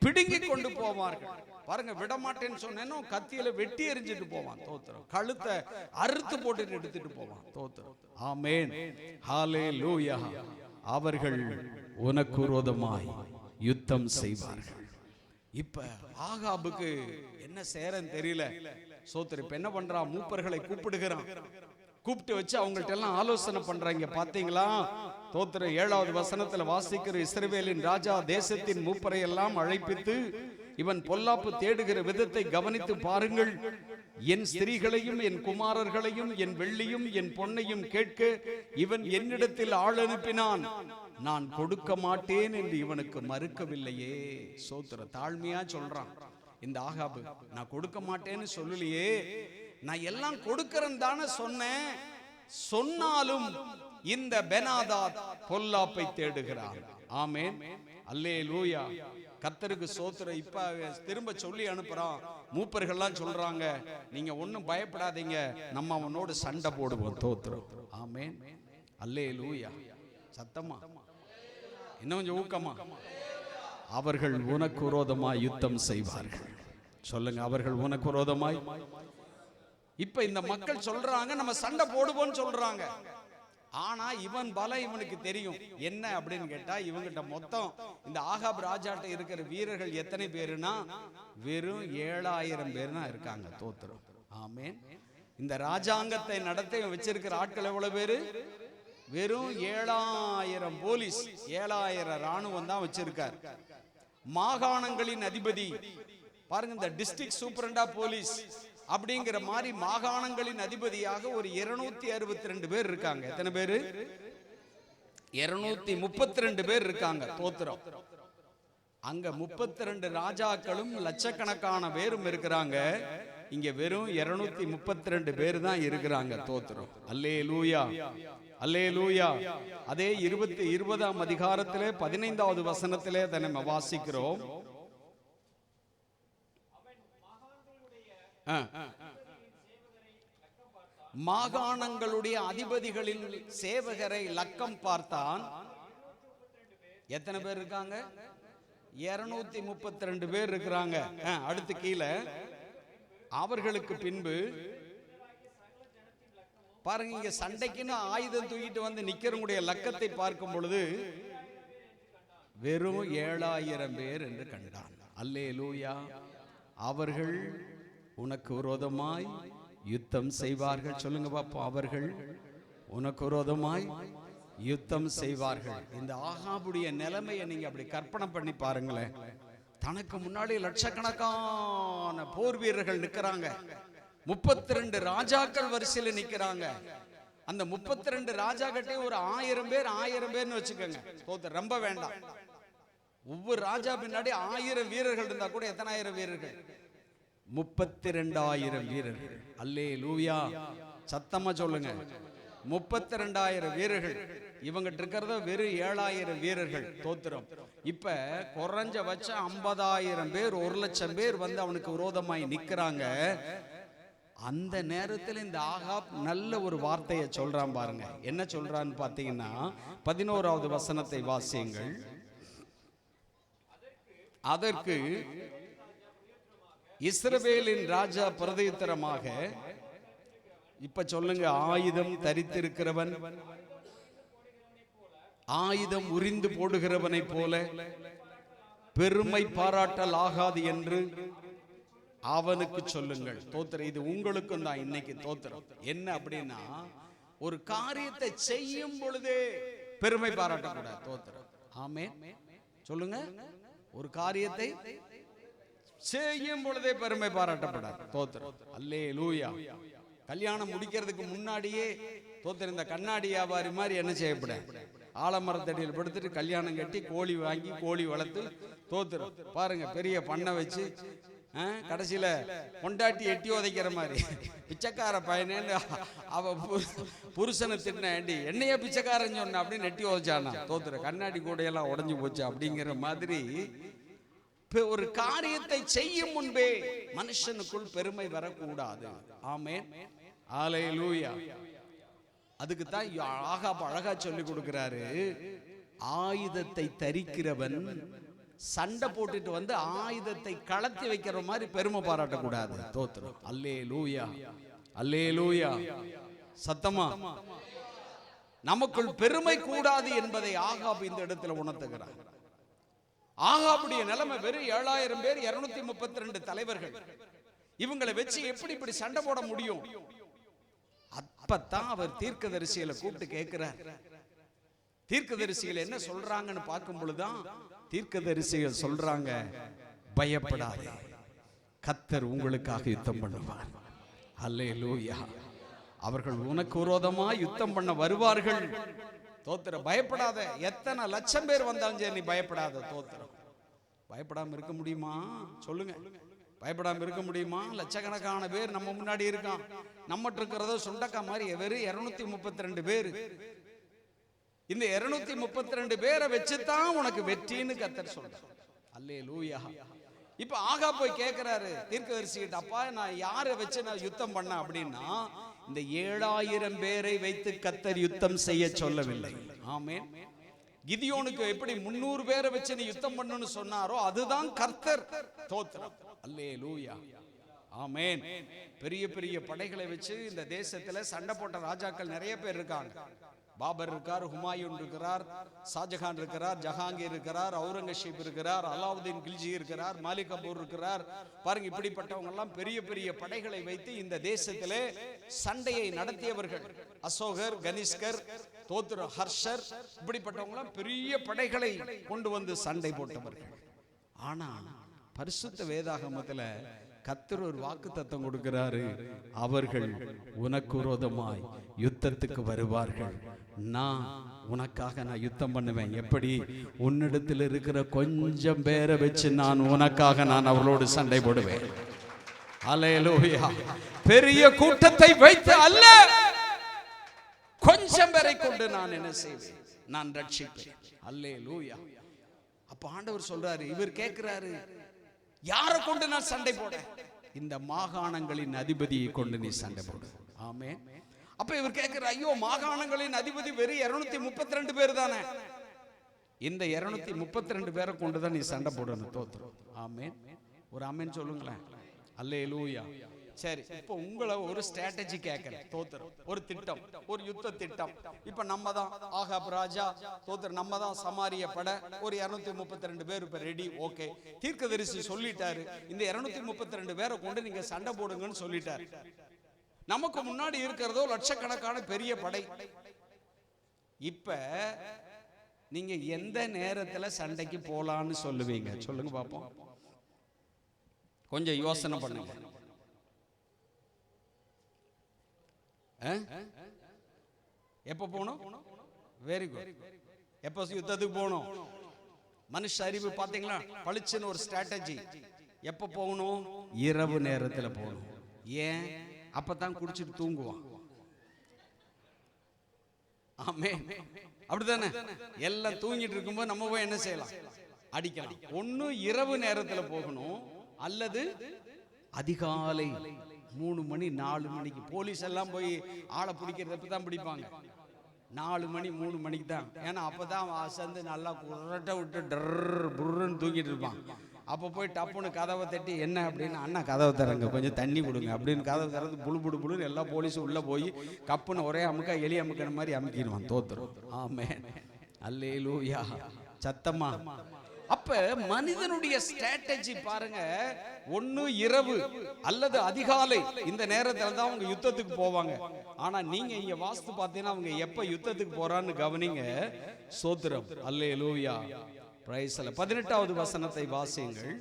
பிடுங்கி கொண்டு போவார்கள். பாருங்க, விடமாட்டேன்னு சொன்னேனோ கத்தியில வெட்டி எறிஞ்சிட்டு போவான். தோத்திரம். கழுத்தை அறுத்து போட்டு எடுத்துட்டு போவான். தோத்திரம். ஆமென். ஹல்லேலூயா. அவர்கள் உனக்கு விரோதமாய் யுத்தம் செய்வார்கள். இப்ப ஆகாபுக்கு என்ன செய்யறன்னு தெரியல. சோத்திரம். இப்ப என்ன பண்றான்? மூப்பர்களை கூப்பிடுகிறான். கூப்பிட்டு வச்சு அவங்கள்ட்ட எல்லாம் ஆலோசனை பண்றாங்க. பாத்தீங்களா? தோத்திர 7வது வசனத்துல வாசிக்கிற இஸ்ரவேலின் ராஜா தேசத்தின் மூப்பரை எல்லாம் அழைப்பித்து, இவன் பொல்லாப்பு தேடுகிற விதத்தை கவனித்து பாருங்கள். என் ஸ்திரீகளையும் என் குமாரர்களையும் என் வெள்ளியும் என் பொன்னையும் கேட்க இவன் என்னிடத்தில் ஆள் அனுப்பினான். நான் கொடுக்க மாட்டேன் என்று இவனுக்கு மறுக்கவில்லையே. சோத்திர. தாழ்மையா சொல்றான் இந்த ஆகாபு. நான் கொடுக்க மாட்டேன்னு சொல்லலையே, நான் எல்லாம் கொடுக்கிறேன் தானே சொன்னேன். சொன்னாலும் இந்த பெனாதாத் பொல்லாப்பை தேடுகிறான். ஆமென். அல்லேலூயா. கர்த்தருக்கு சோத்திரம். இப்ப திரும்ப சொல்லி அனுப்புறான். மூப்பர்கள்லாம் சொல்றாங்க, நீங்க ஒன்னும் பயப்படாதீங்க, நம்ம அவனோடு சண்டை போடுவோம். தோத்திரம். ஆமென். அல்லேலூயா. சத்தமா இன்னும் கொஞ்சம் ஊக்கமா. அவர்கள் உனக்கு விரோதமாய் யுத்தம் செய்வார்கள். சொல்லுங்க, அவர்கள் உனக்கு விரோதமாய். இப்ப இந்த மக்கள் சொல்றாங்க நம்ம சண்டை போடுவோம்னு சொல்றாங்க. ஆனா இவன் பலம் இவனுக்கு தெரியும். என்ன அப்படின்னு கேட்டா, இவங்கிட்ட மொத்தம் இந்த ஆகாப் ராஜாட்ட இருக்கிற வீரர்கள் எத்தனை பேருனா வெறும் 7000 பேர் தான் இருக்காங்க. தோத்திரம். ஆமென். இந்த ராஜாங்கத்தை நடத்த வச்சிருக்கிற ஆட்கள் எவ்வளவு பேரு? வெறும் 7000 போலீஸ், 7000 ராணுவம் தான் வச்சிருக்கார். மாகாணங்களின் அதிபதி பாருங்க, இந்த டிஸ்ட்ரிக்ட் சூப்பரண்டா போலீஸ் அப்படிங்கிற மாதிரி மாகாணங்களின் அதிபதியாக ஒரு 262 பேர் இருக்காங்க. எத்தனை பேரு? 232 பேர் இருக்காங்க. தோத்திரம். அங்க 32 ராஜாக்களும் லட்சக்கணக்கான பேரும் இருக்கிறாங்க. இங்க வெறும் 232 பேர் தான் இருக்கிறாங்க. தோத்திரம். அல்லேலூயா. அல்லேலூயா. அதே 20ஆம் அதிகாரத்திலே 15வது வசனத்திலே அதை நம்ம வாசிக்கிறோம். மாகாணங்களுடைய அதிபதிகளின் சேவகரை லக்கம் பார்த்தான். எத்தனை பேர் இருக்காங்க? 232 பேர் இருக்கிறாங்க. அடுத்து கீழே, அவர்களுக்கு பின்பு பாருங்க, இங்க சண்டைக்குன்னு ஆயுதம் தூக்கிட்டு வந்து நிக்கிறவங்களுடைய லக்கத்தை பார்க்கும் பொழுது வெறும் 7000 பேர் என்று கண்டான். அல்லேலூயா. அவர்கள் உனக்கு விரோதமாய் யுத்தம் செய்வார்கள். சொல்லுங்க பாப்போம், அவர்கள் உனக்கு விரோதமாய் யுத்தம் செய்வார்கள். இந்த ஆகாபுடைய நிலைமையை நீங்க அப்படி கற்பனை பண்ணி பாருங்களேன். தனக்கு முன்னாடி லட்சக்கணக்கான போர் வீரர்கள் நிக்கிறாங்க. 32 ராஜாக்கள் வரிசையில் நிக்கிறாங்க. அந்த 32 ராஜாக்கிட்டே ஒரு 1000 பேர்னு வச்சுக்கோங்க. ரொம்ப வேண்டாம். ஒவ்வொரு ராஜா பின்னாடி 1000 வீரர்கள் இருந்தா கூட எத்தனை ஆயிரம் வீரர்கள்? 32,000 வீரர்கள். அல்லேலூயா. சத்தமா சொல்லுங்க, 32,000 வீரர்கள். இவங்கிட்ட இருக்கிறத வெறும் 7,000 வீரர்கள். தோத்திரம். இப்ப குறைஞ்சபட்சம் 50,000 பேர், 1,00,000 பேர் வந்து அவனுக்கு விரோதமாய் நிக்கிறாங்க. அந்த நேரத்தில் இந்த ஆகாப் நல்ல ஒரு வார்த்தையை சொல்றான். பாருங்க என்ன சொல்றான்னு பாத்தீங்கன்னா, 11வது வசனத்தை வாசியுங்கள். அதற்கு இஸ்ரவேலின் ராஜா பிரதியுத்தரமாக, இப்ப சொல்லுங்க, ஆயுதம் தரித்திருக்கிறவன், ஆயுதம் உரிந்து போடுகிறவனை போல பெருமை பாராட்டல் ஆகாது என்று அவனுக்கு சொல்லுங்கள். தோத்திரம். இது உங்களுக்கும் தான் இன்னைக்கு. தோத்திரம். என்ன அப்படின்னா, ஒரு காரியத்தை செய்யும் பொழுதே பெருமை பாராட்டக்கூடாது. தோத்திரம். ஆமென். சொல்லுங்க, ஒரு காரியத்தை செய்யும் பொழுதே பெருமை பாராட்டப்படாது. தோத்திரம். அல்லேலூயா. கல்யாணம் முடிக்கிறதுக்கு முன்னாடியே தோத்திரம், இந்த கண்ணாடி வியாபாரி மாதிரி என்ன செய்யப்படாது? ஆலமரத்தடியில் படுத்துட்டு கல்யாணம் கட்டி கோழி வாங்கி கோழி வளர்த்து, தோத்திரம் பாருங்க, பெரிய பண்ணை வச்சு கடைசியில கொண்டாட்டி எட்டி உதைக்கிற மாதிரி பிச்சைக்கார பையனேன்னு அவ புருஷனை திட்டி என்னைய பிச்சைக்காரன் சொன்ன அப்படின்னு நெட்டி உதைச்சானா தோத்துற கண்ணாடி கூடையெல்லாம் உடஞ்சு போச்சு அப்படிங்கிற மாதிரி ஒரு காரியத்தை செய்யும் முன்பே மனுஷனுக்குள் பெருமை வரக்கூடாது. ஆமென், அல்லேலூயா. அதுக்கு தான் ஆகாப் அழகா சொல்லி கொடுக்கிறாரு, ஆயுதத்தை தரிக்கிறவன் சண்டை போட்டுட்டு வந்து ஆயுதத்தை கலத்தி வைக்கிற மாதிரி பெருமை பாராட்டக்கூடாது. தோத்திரம். அல்லேலூயா, அல்லேலூயா. சத்தமா நமக்குள் பெருமை கூடாது என்பதை ஆகாப் இந்த இடத்துல உணர்த்துகிறார். ஆகாபுடைய நிலைமை வெறும் 7000 பேர், 232 தலைவர்கள். இவங்களை வச்சு எப்படி இப்படி சண்டை போட முடியும்? அப்பதான் அவர் தீர்க்கதரிசிகளை கூப்பிட்டு கேட்கிறார். தீர்க்கதரிசிகள் என்ன சொல்றாங்கன்னு பார்க்கும் பொழுதுதான் தீர்க்கதரிசிகள் சொல்றாங்க, பயப்படாதே, கர்த்தர் உங்களுக்காக யுத்தம் பண்ணுவார். அல்லேலூயா. அவர்கள் உனக்கு விரோதமா யுத்தம் பண்ண வருவார்கள். தோத்திர, பயப்படாத. எத்தனை லட்சம் பேர் வந்தாலும் சரி நீ பயப்படாத. தோத்திரம். பயப்படாம இருக்க முடியுமா? சொல்லுங்க, பயப்படாம இருக்க முடியுமா? லட்சக்கணக்கான பேர் நம்ம முன்னாடி இருக்கான். நம்மகிட்ட இருக்கிறதோ சுண்டக்கா மாதிரி வெறும் 232 பேர். இந்த 232 பேரை வச்சுதான் உனக்கு வெற்றின்னு கர்த்தர் சொல்றார். அல்லேலூயா. இப்ப ஆகா போய் கேட்கிறாரு தீர்க்கதரிசி கிட்ட, அப்பா நான் யாரை வச்சு நான் யுத்தம் பண்ண அப்படின்னா, இந்த 7000 பேரை வைத்து கர்த்தர் யுத்தம் செய்ய சொல்லவில்லை. ஆமென். கிதியோனுக்கு எப்படி 300 பேரை வச்சு நீ யுத்தம் பண்ணணும்னு சொன்னாரோ அதுதான் கர்த்தர். தோத்திரம். அல்லேலூயா. ஆமென். பெரிய பெரிய படைகளை வச்சு இந்த தேசத்துல சண்டை போட்ட ராஜாக்கள் நிறைய பேர் இருக்காங்க. பாபர் இருக்கார், ஹுமாயூன் இருக்கிறார், ஷாஜஹான் இருக்கிறார், ஜஹாங்கீர் இருக்கிறார், அவுரங்கசீப் இருக்கிறார், அலாவுதீன் கில்ஜி இருக்கிறார், மாலிக் கபூர் இருக்கிறார். பாருங்க, இப்படிப்பட்டவங்க எல்லாம் பெரிய பெரிய படைகளை வைத்து இந்த தேசத்திலே சண்டையை நடத்தியவர்கள். அசோகர், கனிஷ்கர், தோத்ர, ஹர்ஷர், இப்படிப்பட்டவங்க எல்லாம் பெரிய படைகளை கொண்டு வந்து சண்டை போட்டவர்கள். ஆனா பரிசுத்த வேதாகமத்துல கர்த்தர் ஒரு வாக்குத்தத்தம் கொடுக்கிறாரு, அவர்கள் உனக்கு விரோதமாய் யுத்தத்துக்கு வருவார்கள், நான் உனக்காக நான் யுத்தம் பண்ணுவேன். எப்படி? உன்னிடத்தில் இருக்கிற கொஞ்சம் பேரை வச்சு நான் உனக்காக நான் அவர்களோடு சண்டை போடுவேன். அல்லேலூயா. பெரிய கூட்டத்தை வைத்து அல்ல, கொஞ்சம் பேரை கொண்டு நான் என்ன செய்வேன்? நான் ரட்சிப்பேன். அல்லேலூயா. அப்ப ஆண்டவர் சொல்றாரு, இவர் கேட்கிறாரு, யாரை கொண்டு நான் சண்டை போட? இந்த மாகாணங்களின் அதிபதியை கொண்டு நீ சண்டை போடு. ஆமென். அப்ப இவர் கேட்கிற, ஐயோ, மாகாணங்களின் அதிபதி வெறும் 232 பேர் தானே, இந்த 232 பேரை கொண்டுதான் நீ சண்டை போடணும். தோத்திரம். ஆமென். ஒரு ஆமென் சொல்லுங்களேன். அல்லேலூயா. சரி, இப்போ உங்களை ஒரு ஸ்ட்ராட்டஜி கேட்கிறேன். தோத்திரம். ஒரு திட்டம், ஒரு யுத்த திட்டம். இப்ப நம்ம தான் ஆகாப் ராஜா. தோத்திரம். நம்ம தான் சமாரிய படை. ஒரு 232 பேர் இப்ப ரெடி. ஓகே, தீர்க்கதரிசி சொல்லிட்டாரு, இந்த 232 பேரை கொண்டு நீங்க சண்டை போடுங்கன்னு சொல்லிட்டாரு. நமக்கு முன்னாடி இருக்கிறதோ லட்சக்கணக்கான பெரிய படை. இப்ப நீங்க எந்த நேரத்துல சண்டைக்கு போலான்னு சொல்லுவீங்க? சொல்லுங்க பாப்போம். கொஞ்சம் யோசனை பண்ணுங்க. எப்ப போகணும்? Very good. எப்ப யுத்தத்துக்கு போகணும்? மனுஷ அறிவு பாத்தீங்களா, பளிச்சுன்னு ஒரு ஸ்ட்ராட்டஜி. எப்ப போகணும்? இரவு நேரத்துல போகணும். ஏன்? அப்பதான் குடிச்சிட்டு தூங்குவான். ஆமென். அப்படித்தானே? எல்லாம் தூங்கிட்டு இருக்கும்போது நம்ம போய் என்ன செய்யலாம்? அடிக்கலாம். ஒண்ணு இரவு நேரத்துல போகணும், அல்லது அதிகாலை 3 மணி 4 மணிக்கு. போலீஸ் எல்லாம் போய் ஆளை பிடிக்கிறத தான் பிடிப்பாங்க. 4 மணி 3 மணிக்கு தான். ஏன்னா அப்பதான் அசந்து நல்லா குரட்டை விட்டு டர் புர்ன்னு தூங்கிட்டு இருப்பான். அப்போ போய் டப்புன்னு கதவை தட்டி, என்ன அப்படின்னு, அண்ணா கதவை தரங்க, கொஞ்சம் தண்ணி கொடுங்க அப்படின்னு கதவை திறந்து புழு புழு புழுன்னு எல்லா போலீஸும் உள்ள போய் கப்புன்னு ஒரே அமுக்கா எலி அமுக்கிற மாதிரி அமுக்கிடுவான். தோத்துரும். ஆமென். அல்லேலூயா. சத்தமா. அப்ப மனிதனுடைய ஸ்ட்ராட்டஜி பாருங்க, ஒண்ணு இரவு அல்லது அதிகாலை. இந்த நேரத்துல தான் அவங்க யுத்தத்துக்கு போவாங்க. ஆனா நீங்க இங்க வாஸ்து பார்த்தீங்கன்னா அவங்க எப்ப யுத்தத்துக்கு போறான்னு கவனிங்க. சோத்திரம். அல்லேலூயா. பிரைஸ் அல்ல. 18வது வசனத்தை வாசியுங்கள்.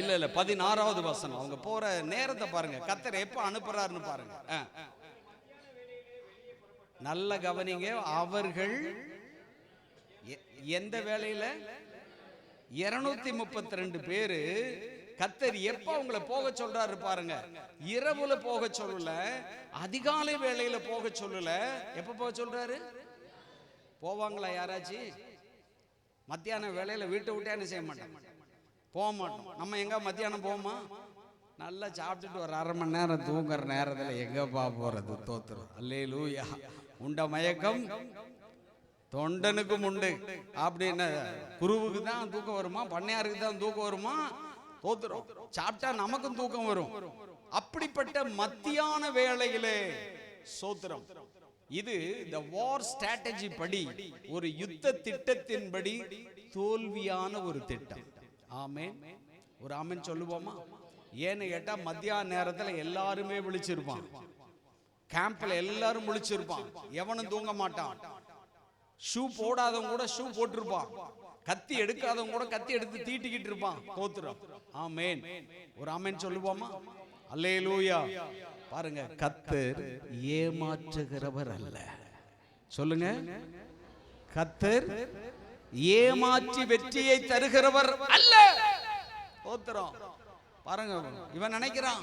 இல்ல 16வது வசனம். அவங்க போற நேரத்தை பாருங்க, கர்த்தர் எப்ப அனுப்புறாருன்னு பாருங்க. நல்ல கவனிங்க. அவர்கள் எந்த வேளையில? 232 பேரு கர்த்தர் எப்ப அவங்கள போக சொல்றாரு பாருங்க. இரவுல போக சொல்லல, அதிகாலை வேளையில போக சொல்லல. எப்ப போக சொல்றாரு? போவாங்களா யாராச்சும்? மத்தியான வேளையில வீட்டை விட்டே என்ன செய்ய மாட்டாங்க, போக மாட்டோம். நம்ம எங்க மத்தியானம் போவோமா? நல்லா சாப்பிட்டுட்டு ஒரு அரை மணி நேரம் தூங்குற நேரத்துல எங்கப்பா போறது? தோத்துரும். அல்லேலூயா. உண்ட மயக்கம் தொண்டனுக்கும் உண்டு அப்படின்னு. குருவுக்கு தான் தூக்கம் வருமா? பண்ணையாருக்கு தான் தூக்கம் வருமா? தோத்துரும். சாப்பிட்டா நமக்கும் தூக்கம் வரும். அப்படிப்பட்ட மத்தியான வேளையிலே சோத்திரம். இது இந்த வார் ஸ்ட்ராட்டஜி படி, ஒரு யுத்த திட்டத்தின்படி தோல்வியான ஒரு திட்டம். ஆமென். ஒரு ஆமென் சொல்லுவோமா? ஏன்னு கேட்டா மத்தியான நேரத்துல எல்லாருமே விழிச்சிருப்பான். கேம்ப்ல எல்லாரும் விழிச்சிருப்பான். எவனும் தூங்க மாட்டான். ஷூ போடாதவங்க கூட ஷூ போட்டிருப்பான். கத்தி எடுக்காதவங்க கூட கத்தி எடுத்து தீட்டிக்கிட்டு இருப்பான். தோத்துரும். ஆமென். ஒரு ஆமென் சொல்லுவோமா? அல்லேலூயா. பாருங்க, கர்த்தர் ஏமாற்றுகிறவர் அல்ல. சொல்லுங்க, கர்த்தர் ஏமாற்றி வெற்றியை தருகிறவர் அல்ல. தோத்துரும். பாருங்க, இவன் நினைக்கிறான்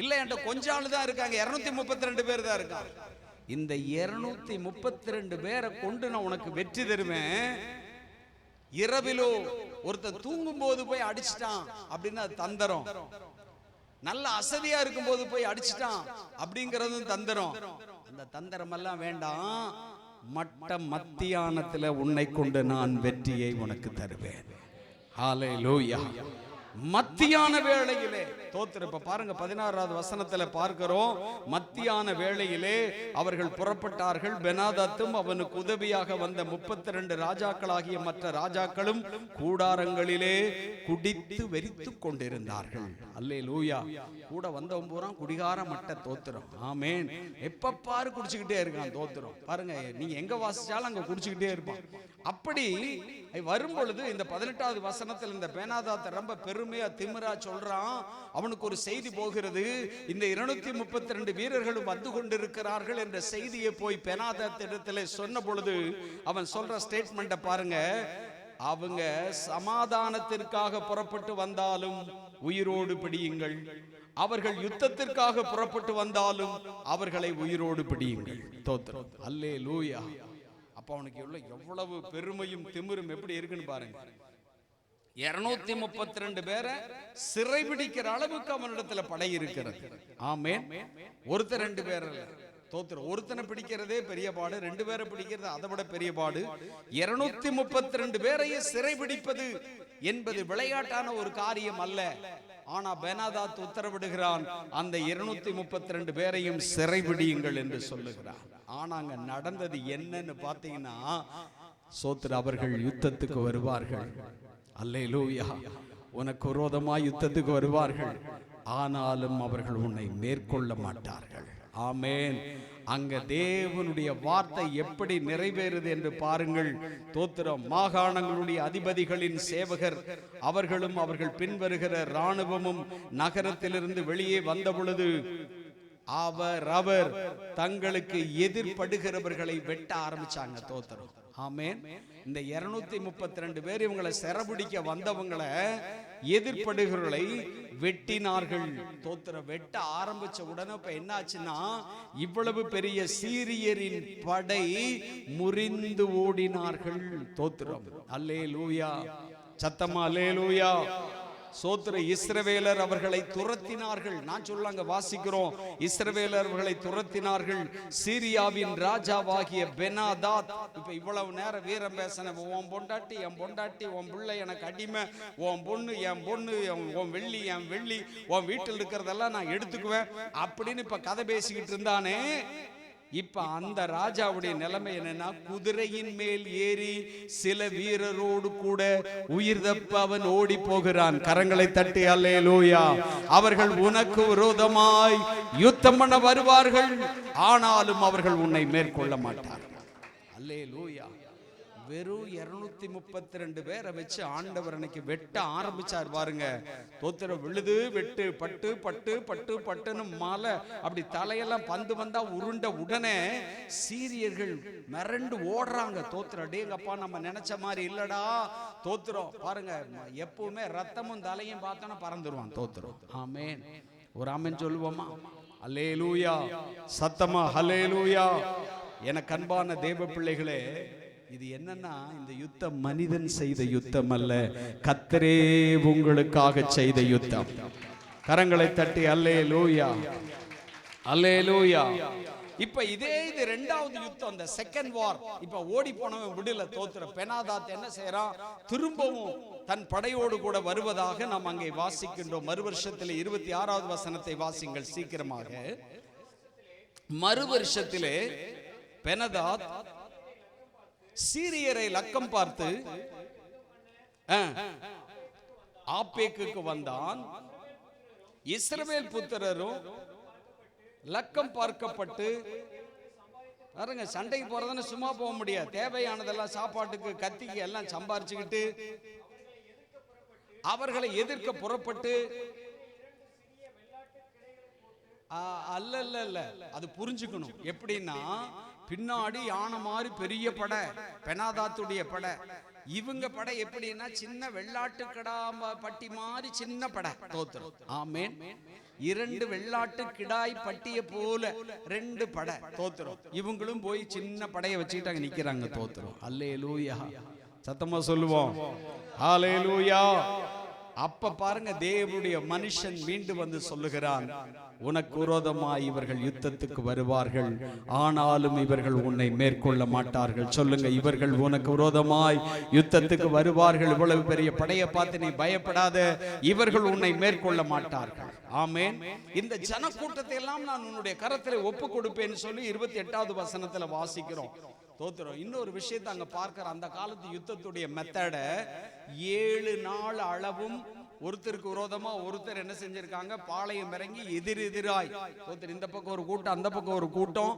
இல்ல என்கிட்ட கொஞ்ச ஆளு தான் இருக்காங்க, 232 பேர் தான் இருக்காங்க. இந்த 232 பேரை கொண்டு நான் உனக்கு வெற்றி தருவேன். இரவிலோ ஒருத்தன் தூங்கும் போது போய் அடிச்சிட்டான் அப்படின்னா அது தந்திரம். நல்ல அசதியா இருக்கும் போது போய் அடிச்சிட்டான் அப்படிங்கறதும் தந்திரம். அந்த தந்திரம் எல்லாம் வேண்டாம். மத்தியானத்துல உன்னை கொண்டு நான் வெற்றியை உனக்கு தருவேன். ஹல்லேலூயா. மத்தியான வேளையிலே தோத்திரம். இப்ப பாருங்க, 16வது வசனத்துல பார்க்கிறோம். மத்தியான வேளையிலே அவர்கள் புறப்பட்டார்கள். பெனாதாத்தும் அவனுக்கு உதவியாக வந்த 32 ராஜாக்களாகிய மற்ற ராஜாக்களும் கூடாரங்களிலே குடித்து வெறித்து கொண்டிருந்தார்கள். அல்லேலூயா. கூட வந்தவன் பூரா குடிகார மட்ட. தோத்திரம். ஆமென். எப்ப பாரு குடிச்சுக்கிட்டே இருக்கான். தோத்திரம். பாருங்க, நீங்க எங்க வாசிச்சாலும் அங்க குடிச்சுக்கிட்டே இருப்பான். அப்படி வரும் பொழுது இந்த 18வது வசனத்தில் இந்த பெனாதாத் ரொம்ப பெருமையா திமிரா சொல்றான். அவனுக்கு ஒரு செய்தி போகிறது. இந்த 232 வீரர்களும் வந்து கொண்டிருக்கிறார்கள் என்ற செய்தியை போய் பெனாதாத் இடத்துல சொன்ன பொழுது அவன் சொல்ற ஸ்டேட்மெண்ட்டை பாருங்க. அவங்க சமாதானத்திற்காக புறப்பட்டு வந்தாலும் உயிரோடு பிடியுங்கள், அவர்கள் யுத்தத்திற்காக புறப்பட்டு வந்தாலும் அவர்களை உயிரோடு பிடியுங்கள். தோத்திரம். அல்லேலூயா. அப்ப அவனுக்கு எவ்வளவு பெருமையும் திமிரும் எப்படி இருக்குன்னு பாருங்க. 232 பேரை சிறைபிடிக்கிற அளவுக்கு அவனிடத்துல படை இருக்கிறது. ஆமென். ஒருத்தர் 2 பேர் இல்ல. தோத்திரம். ஒருத்தனை பிடிக்கிறதே பெரிய பாடு, 2 பேரை பிடிக்கிறது அதை விட பெரிய பாடு. 232 பேரையும் சிறைபிடிப்பது என்பது விளையாட்டான ஒரு காரியம் அல்ல. ஆனா பெனாதாத் உத்தரவிடுகிறான், அந்த 232 பேரையும் சிறைபிடியுங்கள் என்று சொல்லுகிறான். ஆனா அங்க நடந்தது என்னன்னு பாத்தீங்கன்னா, சோத்திர அவர்கள் யுத்தத்துக்கு வருவார்கள். அல்லேலூயா. உனக்கு விரோதமாய் யுத்தத்துக்கு வருவார்கள். ஆனாலும் அவர்கள் உன்னை மேற்கொள்ள மாட்டார்கள். ஆமென். அங்க தேவனுடைய வார்த்தை எப்படி நிறைவேறுது என்று பாருங்கள். தோத்திரம். மாகாணங்களுடைய அதிபதிகளின் சேவகர் அவர்களும் அவர்கள் பின்வருகிற இராணுவமும் நகரத்திலிருந்து வெளியே வந்த பொழுது அவர் தங்களுக்கு எதிர்படுகிறவர்களை வெட்ட ஆரம்பிச்சாங்க. தோத்திரம். ஆமென். இந்த 232 பேர் இவங்களை சிறைபிடிக்க வந்தவங்களை எதிர்படுகிறவர்களை வெட்டினார்கள். தோத்திரம். வெட்ட ஆரம்பிச்ச உடனே இப்ப என்ன ஆச்சுன்னா, இவ்வளவு பெரிய சீரியரின் படை முறிந்து ஓடினார்கள். தோத்திரம். அல்லேலூயா. சத்தமா அல்லேலூயா. சோத்திர. இஸ்ரவேலர் அவர்களை துரத்தினார்கள். நான் சொல்லாங்க வாசிக்கிறோம். இஸ்ரவேலர் அவர்களை துரத்தினார்கள். சீரியாவின் ராஜாவாகிய பெனாதாத். இப்ப இவ்வளவு நேரம் வீரம் பேசன, உன் பொண்டாட்டி என் பொண்டாட்டி, உன் பிள்ளை எனக்கு அடிமை, உன் பொண்ணு என் பொண்ணு, உன் வெள்ளி என் வெள்ளி, உன் வீட்டில் இருக்கிறதெல்லாம் நான் எடுத்துக்குவேன் அப்படின்னு இப்ப கதை பேசிக்கிட்டு இருந்தானே. இப்ப அந்த ராஜாவுடைய நிலைமை என்னன்னா, குதிரையின் மேல் ஏறி சில வீரரோடு கூட உயிர் தப்ப அவன் ஓடி போகிறான். கரங்களை தட்டி அல்லேலூயா. அவர்கள் உனக்கு விரோதமாய் யுத்தம் பண்ண வருவார்கள், ஆனாலும் அவர்கள் உன்னை மேற்கொள்ள மாட்டார்கள். அல்லேலூயா. வெறும் 232 பேரை வச்சு ஆண்டவர் அன்னைக்கு வெட்ட ஆரம்பிச்சார் பாருங்க. தோத்திரம் விழுது, வெட்டு, பட்டு பட்டு பட்டு பட்டுன்னு மாலை அப்படி தலையெல்லாம் பந்து வந்தா உருண்ட உடனே சீரியர்கள் மிரண்டு ஓடுறாங்க. தோத்திரம் டேங்கப்பா நம்ம நினைச்ச மாதிரி இல்லடா. தோத்திரம் பாருங்க, எப்பவுமே ரத்தமும் தலையும் பார்த்தோன்னா பறந்துருவான். தோத்திரம் ஆமென். ஒரு ஆமென் சொல்லுவோமா? அல்லேலூயா. சத்தமா அல்லேலூயா. எனக்கு அன்பான தேவ பிள்ளைகளே, இது என்னன்னா இந்த யுத்தம் மனிதன் செய்த யுத்தம் அல்ல, கர்த்தரே உங்களுக்காக செய்த யுத்தம். கரங்களை தட்டி அல்லேலூயா, அல்லேலூயா. இப்ப இது இரண்டாவது யுத்தம், இந்த செகண்ட் வார். இப்ப ஓடி போனவன் விடல. தோத்திர பெனாதாத் என்ன செய்யறான்? திரும்பவும் தன் படையோடு கூட வருவதாக நாம் அங்கே வாசிக்கின்றோம். மறு வருஷத்திலே 26வது வசனத்தை வாசிங்கள் சீக்கிரமாக. மறு வருஷத்திலே பெனாதாத் சீரியரை லக்கம் பார்த்து ஆப்பேக்குக்கு வந்தான். இஸ்ரவேல் புத்திரரும் லக்கம் பார்க்கப்பட்டு பாருங்க, சண்டைக்கு போறதுன்னு சும்மா போக முடியாது. தேவையானதெல்லாம் சாப்பாட்டுக்கு கத்திக்கு எல்லாம் சம்பாரிச்சுக்கிட்டு அவர்களை எதிர்க்க புறப்பட்டு அல்ல அது புரிஞ்சுக்கணும். எப்படின்னா பின்னாடி யானை மாதிரி பெரிய படை, பெனாதாத்துடைய படை. இவங்க படை எப்படின்னா சின்ன வெள்ளாட்டு கடா பட்டி மாதிரி சின்ன படை. தோத்திரம் ஆமென். 2 வெள்ளாட்டு கிடாய் பட்டிய போல 2 படை. தோத்திரம் இவங்களும் போய் சின்ன படையை வச்சுக்கிட்டாங்க, நிக்கிறாங்க. தோத்திரம் அல்லேலூயா. சத்தமா சொல்லுவோம் அல்லேலூயா. அப்ப பாருங்க, தேவனுடைய மனுஷன் மீண்டு வந்து சொல்லுகிறான், உனக்கு விரோதமாய் இவர்கள் யுத்தத்துக்கு வருவார்கள், ஆனாலும் இவர்கள் உன்னை மேற்கொள்ள மாட்டார்கள். சொல்லுங்க, இவர்கள் உனக்கு விரோதமாய் யுத்தத்துக்கு வருவார்கள். இவ்வளவு பெரிய படையை பார்த்து நீ பயப்படாத, இவர்கள் உன்னை மேற்கொள்ள மாட்டார்கள். ஆமென். இந்த ஜனக்கூட்டத்தை எல்லாம் நான் உன்னுடைய கரத்தில் ஒப்பு கொடுப்பேன்னு சொல்லி 28வது வசனத்துல வாசிக்கிறோம். தோத்திரம் இன்னொரு விஷயத்தை அங்க பார்க்கிற, அந்த காலத்து யுத்தத்துடைய மெத்தட 7 நாள் அளவும் ஒருத்தருக்கு விரோதமா ஒருத்தர் என்ன செஞ்சிருக்காங்க? பாளையம் இறங்கி எதிரெதிராய், ஒருத்தர் இந்த பக்கம் ஒரு கூட்டம் அந்த பக்கம் ஒரு கூட்டம்,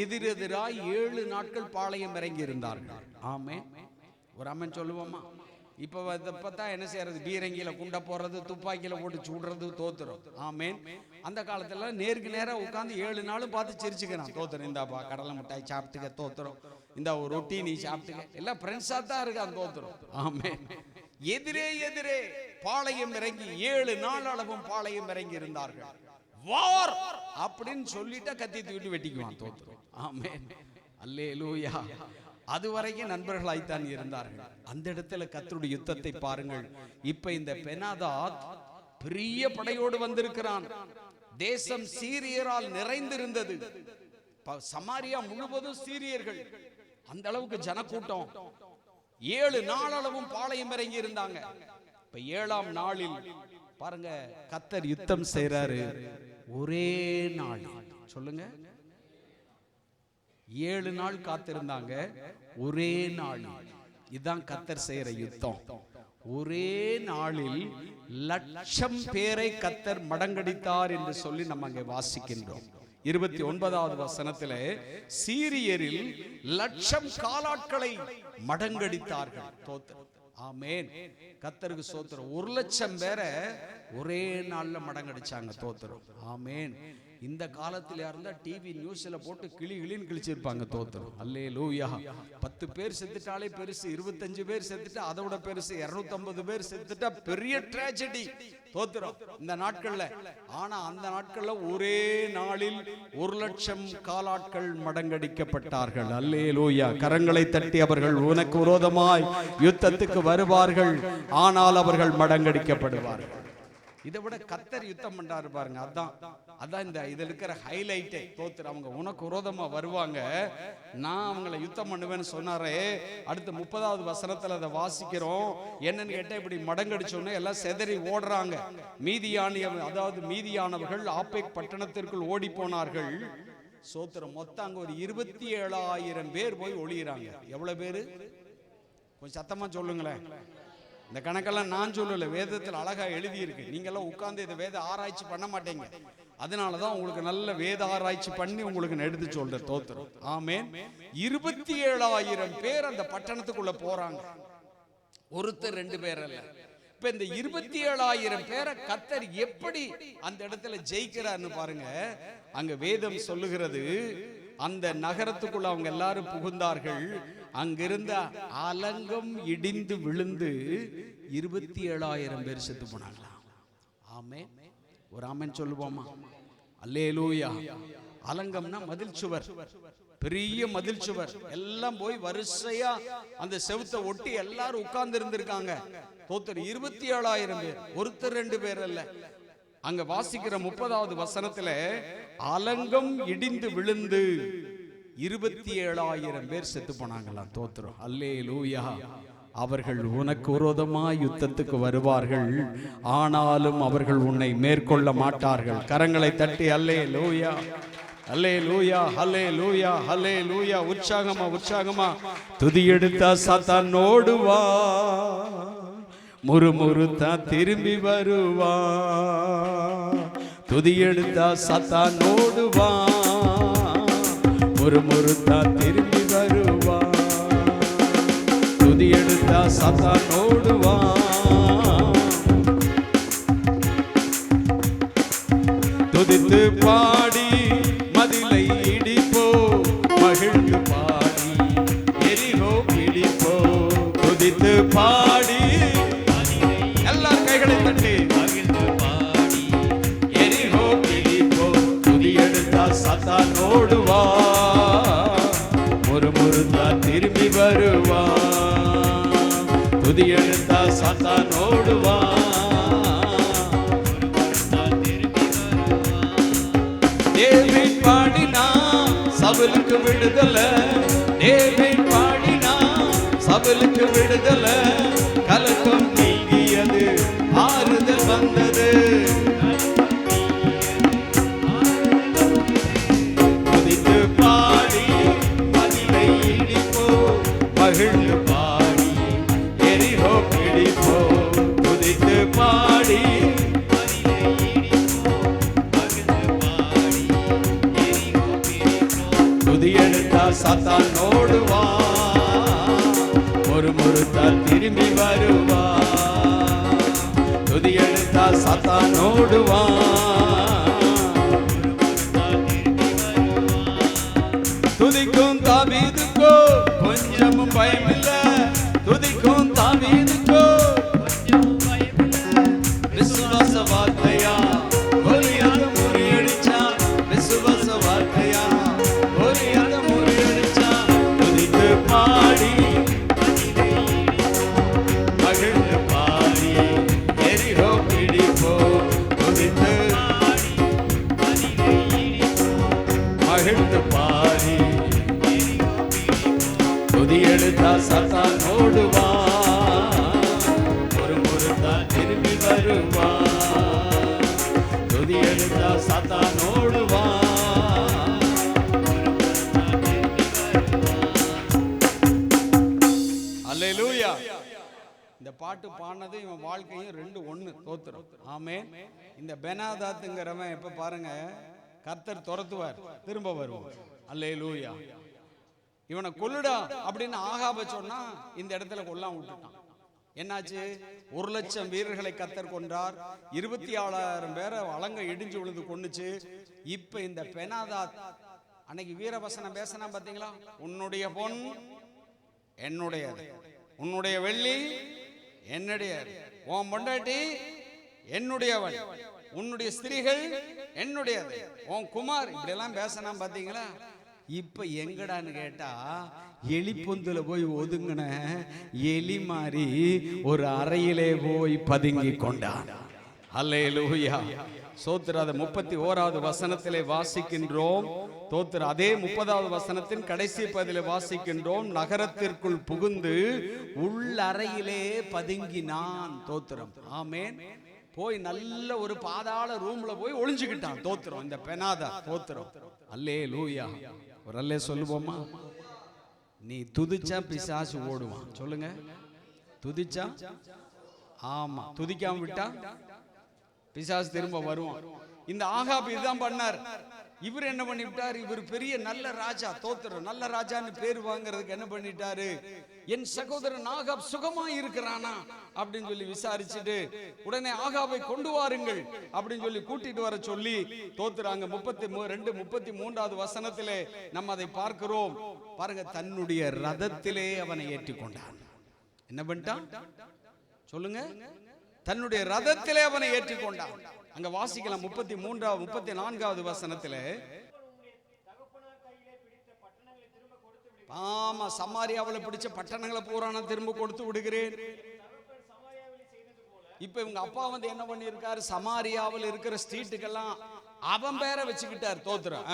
எதிரெதிராய் 7 நாட்கள் பாளையம் இறங்கி இருந்தார்கள். ஆமென். ஒரு ஆமென் சொல்லுவோமா? இப்ப பார்த்தா என்ன செய்யறது? பீரங்கியில குண்ட போறது, துப்பாக்கியில போட்டு சுடுறது. தோத்திரம் ஆமென். அந்த காலத்துல நேருக்கு நேரம் உட்கார்ந்து 7 நாளும் பார்த்து சிரிச்சுக்கிறான். தோத்திரம் இந்தாப்பா கடலை மிட்டாய் சாப்பிட்டுக்க, தோத்திரம் இந்த ஒரு ரொட்டி நீ சாப்பிட்டுக்க, எல்லாம் ஃப்ரெண்ட்ஸா தான் இருக்கான். தோத்திரம் ஆமென். எதிரே எதிரே பாளையம் இறங்கி 7 நாள் அளவும் பாளையம் இறங்கி இருந்தார்கள். வார் அப்படின்னு சொல்லிட்டா கத்தி தூக்கி வெட்டிக்குவான். தோத்திரம் ஆமென். அல்லேலூயா. அதுவரைக்கும் நண்பர்களாய்த்தான் இருந்தார்கள். அந்த இடத்துல கர்த்தருடைய யுத்தத்தை பாருங்கள். இப்ப இந்த பெனாதாத் பெரிய படையோடு வந்திருக்கிறான். தேசம் சீரியரால் நிறைந்திருந்தது. சமாரியா முழுவதும் சீரியர்கள். அந்த அளவுக்கு ஜனக்கூட்டம். 7 நாளளவும் பாளையம் இறங்கி இருந்தாங்க. இப்ப 7ஆம் நாளில் பாருங்க, கர்த்தர் யுத்தம் செய்றாரு. ஒரே நாள். சொல்லுங்க, 7 நாள் காத்திருந்தாங்க, ஒரே நாள். இதுதான் கர்த்தர் செய்யற யுத்தம். ஒரே நாளில் 1,00,000 பேரை கர்த்தர் மடங்கடித்தார் என்று சொல்லி நம்ம அங்கே வாசிக்கின்றோம். 29வது வசனத்திலே சீரியரில் 1,00,000 காலாட்களை மடங்கடித்தார்கள். தோத்திரம் ஆமென். கர்த்தருக்கு ஸ்தோத்திரம். 1,00,000 பேரை ஒரே நாள்ல மடங்கடிச்சாங்க. தோத்திரம் ஆமென். இந்த காலத்துல இருந்தா டிவி நியூஸ்ல போட்டு கிளின்னு கிழிச்சிருப்பாங்க. தோத்திரம் அல்லேலூயா. 10 பேர் செத்துட்டாலே பெருசு, 25 பேர் செத்துட்டா அதை விட பெருசு, 250 பேர் செத்துட்டா பெரிய ட்ராஜடி. தோத்திரம் இந்த நாட்கள்ல. ஆனா அந்த நாட்கள்ல ஒரே நாளில் 1,00,000 காலாட்கள் மடங்கடிக்கப்பட்டார்கள். அல்லேலூயா. கரங்களை தட்டி, அவர்கள் உனக்கு விரோதமாய் யுத்தத்துக்கு வருவார்கள், ஆனால் அவர்கள் மடங்கடிக்கப்படுவார்கள். இதை விட கர்த்தர் யுத்தம் பண்றாரு பாருங்க. அதான் இந்த இதுல இருக்கிற ஹைலைட்டே. தோத்திரம் அவங்க உனக்கு விரோதமா வருவாங்க, நான் அவங்களை யுத்தம் பண்ணுவேன்னு சொன்னாரே. அடுத்து 30வது வசனத்துல அதை வாசிக்கிறோம். என்னன்னு கேட்டா, இப்படி மடங்கடிச்சோன்னு எல்லாம் செதறி ஓடுறாங்க. மீதியானவர்கள் ஆப்பேக் பட்டணத்திற்குள் ஓடி போனார்கள். சோத்திரம் மொத்தம் அங்க ஒரு 27,000 பேர் போய் ஒளியிறாங்க. எவ்வளவு பேரு? கொஞ்சம் சத்தமா சொல்லுங்களேன். இந்த கணக்கெல்லாம் நான் சொல்லல, வேதத்தில் அழகா எழுதி இருக்கு. நீங்க எல்லாம் உட்கார்ந்து இதை வேத ஆராய்ச்சி பண்ண மாட்டீங்க. அதனாலதான் உங்களுக்கு நல்ல வேத ஆராய்ச்சி பண்ணி உங்களுக்கு எடுத்து சொல்ற தோத்திரம். ஆமென். 27,000 பேர் அந்த பட்டணத்துக்குள்ள போறாங்க. ஒருத்தர் 2 பேர் அல்ல. இப்ப இந்த 27,000 பேரை கர்த்தர் எப்படி அந்த இடத்துல ஜெயிக்கிறார்னு பாருங்க. அங்க வேதம் சொல்லுகிறது, அந்த நகரத்துக்குள்ள அவங்க எல்லாரும் புகுந்தார்கள். அங்கிருந்த அலங்கம் இடிந்து விழுந்து 27,000 பேர் செத்து போனாங்களாம். ஆமென். ஒரு ஆமென் சொல்லுவோமா? அல்லேலூயா. அலங்கம்னா மதில் சுவர், பெரிய மதில் சுவர். எல்லாம் போய் வரிசையா அந்த செவுத்தை ஒட்டி எல்லாரும் உட்கார்ந்து இருந்திருக்காங்க. தோத்தர் 27,000 பேர், ஒருத்தர் 2 பேர் அல்ல. அங்க வாசிக்கிற 30வது வசனத்துல அலங்கம் இடிந்து விழுந்து 27,000 பேர் செத்து போனாங்களாம். தோத்திரம். அல்லேலூயா. அவர்கள் உனக்கு விரோதமாய் யுத்தத்துக்கு வருவார்கள், ஆனாலும் அவர்கள் உன்னை மேற்கொள்ள மாட்டார்கள். கரங்களை தட்டி அல்லேலூயா, அல்லேலூயா, அல்லேலூயா, அல்லேலூயா. உற்சாகமா உற்சாகமா துதி எடுத்தா சாத்தான் ஓடுவா, முறுமுறுத்தா திரும்பி வருவா. துதி எடுத்தா சாத்தான் ஓடுவா, முறுமுறுத்தா திரும்பி வருவா. துதி எடுத்தா சாத்தான் ஓடுவா. துதித்து பாடி மதிலை இடிப்போ, மகிழ்ந்து பாடி எரிகோ பிடிப்போ. துதித்து பாடி எல்லா கைகளை தட்டி மகிழ்ந்து பாடி எரிகோ பிடிப்போ. துதி எடுத்தா சாத்தான் ஓடுவா, முறுமுறுத்தா திரும்பி வருவா. துதி எடுத்தா சாத்தான் ஓடுவா. டேவிட் பாடினா சவுலுக்கு விடுதலை, டேவிட் பாடினா சவுலுக்கு விடுதலை. கலக்கம் நீங்கியது, ஆறுதல் வந்தது. துதித்து பாடி மதிலை இடிப்போ, மகிழ்ந்து பாடி எரிகோ பிடிப்போ. துதித்து பாடி துதி எடுத்தா சாத்தான் ஓடுவா, ஒரு முறுத்தா திரும்பி வருவா. துதி எடுத்தா சாத்தான் ஓடுவா. துதிக்கும் தாவீதுக்கோ கொஞ்சமும் பயமில்ல, துதிக்கும் தாவீதுக்கோ கொஞ்சமும் பயமில்ல. விசுவாச வார்த்தையா கோலியாத் முறியடிச்சா, விசுவாச வார்த்தையா கோலியாத் முறியடிச்சா. துதித்து பாடி மகிழ்ந்து பாடி எரிகோ பிடிப்போ. துதித்து மகிழ்ந்து பாடி துதி எடுத்தா சாத்தான் ஓடுவா, ஒரு முறுத்தா திரும்பி வருவா. துதி எடுத்தா சாத்தான் ஓடுவா. அல்லேலூயா. இந்த பாட்டு பாடினது இவன் வாழ்க்கையும் 2 ஒண்ணு. தோத்திரம். ஆமென். இந்த பெனாதாத்துங்கிறவன் எப்ப பாருங்க கர்த்தர் துரத்துவார், திரும்ப வருவார். அல்லேலூயா. இவனை கொல்லுடா அப்படின்னு ஆகாப சொன்னா இந்த இடத்துல கொல்லாம் விட்டுட்டான். என்னாச்சு? 1,00,000 வீரர்களை கர்த்தர் கொன்றார், 24,000 பேரை அலங்க இடிஞ்சு விழுந்து கொன்னுச்சு. இப்ப இந்த பெனாதாத் அன்னைக்கு வீரவசனம் பேசினா பாத்தீங்களா? உன்னுடைய பொன் என்னுடையது, உன்னுடைய வெள்ளி என்னுடையது, உன் பொண்டாட்டி என்னுடையவள், உன்னுடைய ஸ்திரீகள் என்னுடையது, உன் குமார், இப்படி எல்லாம் பேசினா பாத்தீங்களா? இப்ப எங்கடான்னு கேட்டா எலிப்பொந்துல போய் ஒதுங்கின எலி மாதிரி ஒரு அறையிலே போய் பதுங்கி கொண்டான். அல்லேலூயா. சோத்திர. அதை 31வது வசனத்திலே வாசிக்கின்றோம். தோத்திர. அதே 30வது வசனத்தின் கடைசி பகுதியிலே வாசிக்கின்றோம். நகரத்திற்குள் புகுந்து உள்ளறையிலே பதுங்கினான். தோத்திரம். ஆமென். போய் நல்ல ஒரு பாதாள ரூம்ல போய் ஒளிஞ்சுக்கிட்டான். தோத்திரம். இந்த பெனாதா. தோத்திரம். அல்லேலூயா. ஒரு அல்லே சொல்லுவோமா? நீ துதிச்சா பிசாசு ஓடுவான். சொல்லுங்க. துதிச்சா ஆமா, துதிக்காம விட்டா பிசாசு திரும்ப வருவான். இந்த ஆகாப் இதுதான் பண்ணார். இவர் என்ன பண்ணிவிட்டார்? இவர் பெரிய நல்ல ராஜா, தோத்திரம் நல்ல ராஜான்னு பேர் வாங்குறதுக்கு என்ன பண்ணிட்டாரு? என் சகோதரன் ஆகாப் சுகமா இருக்கிறானா அப்படின்னு சொல்லி விசாரிச்சுட்டு உடனே ஆகாபை கொண்டு வாருங்கள் அப்படின்னு சொல்லி கூட்டிட்டு வர சொல்லி தோத்துறாங்க. 33வது வசனத்திலே நம்ம அதை பார்க்கிறோம். பாருங்க, தன்னுடைய ரதத்திலே அவனை ஏற்றிக்கொண்டான். என்ன பண்ணிட்டான் சொல்லுங்க? தன்னுடைய ரதத்திலே அவனை ஏற்றிக்கொண்டான். அங்க வாசிக்கலாம் 34வது வசனத்திலே. ஆமா, சமாரியாவில் பிடிச்ச பட்டணங்களை பூரான திரும்ப கொடுத்து விடுகிறேன். இப்ப இவங்க அப்பா வந்து என்ன பண்ணி இருக்காரு? சமாரியாவில் இருக்கிற ஸ்ட்ரீட்டுக்கெல்லாம் அவன் பேரை வச்சுக்கிட்டார். தோத்துறான்.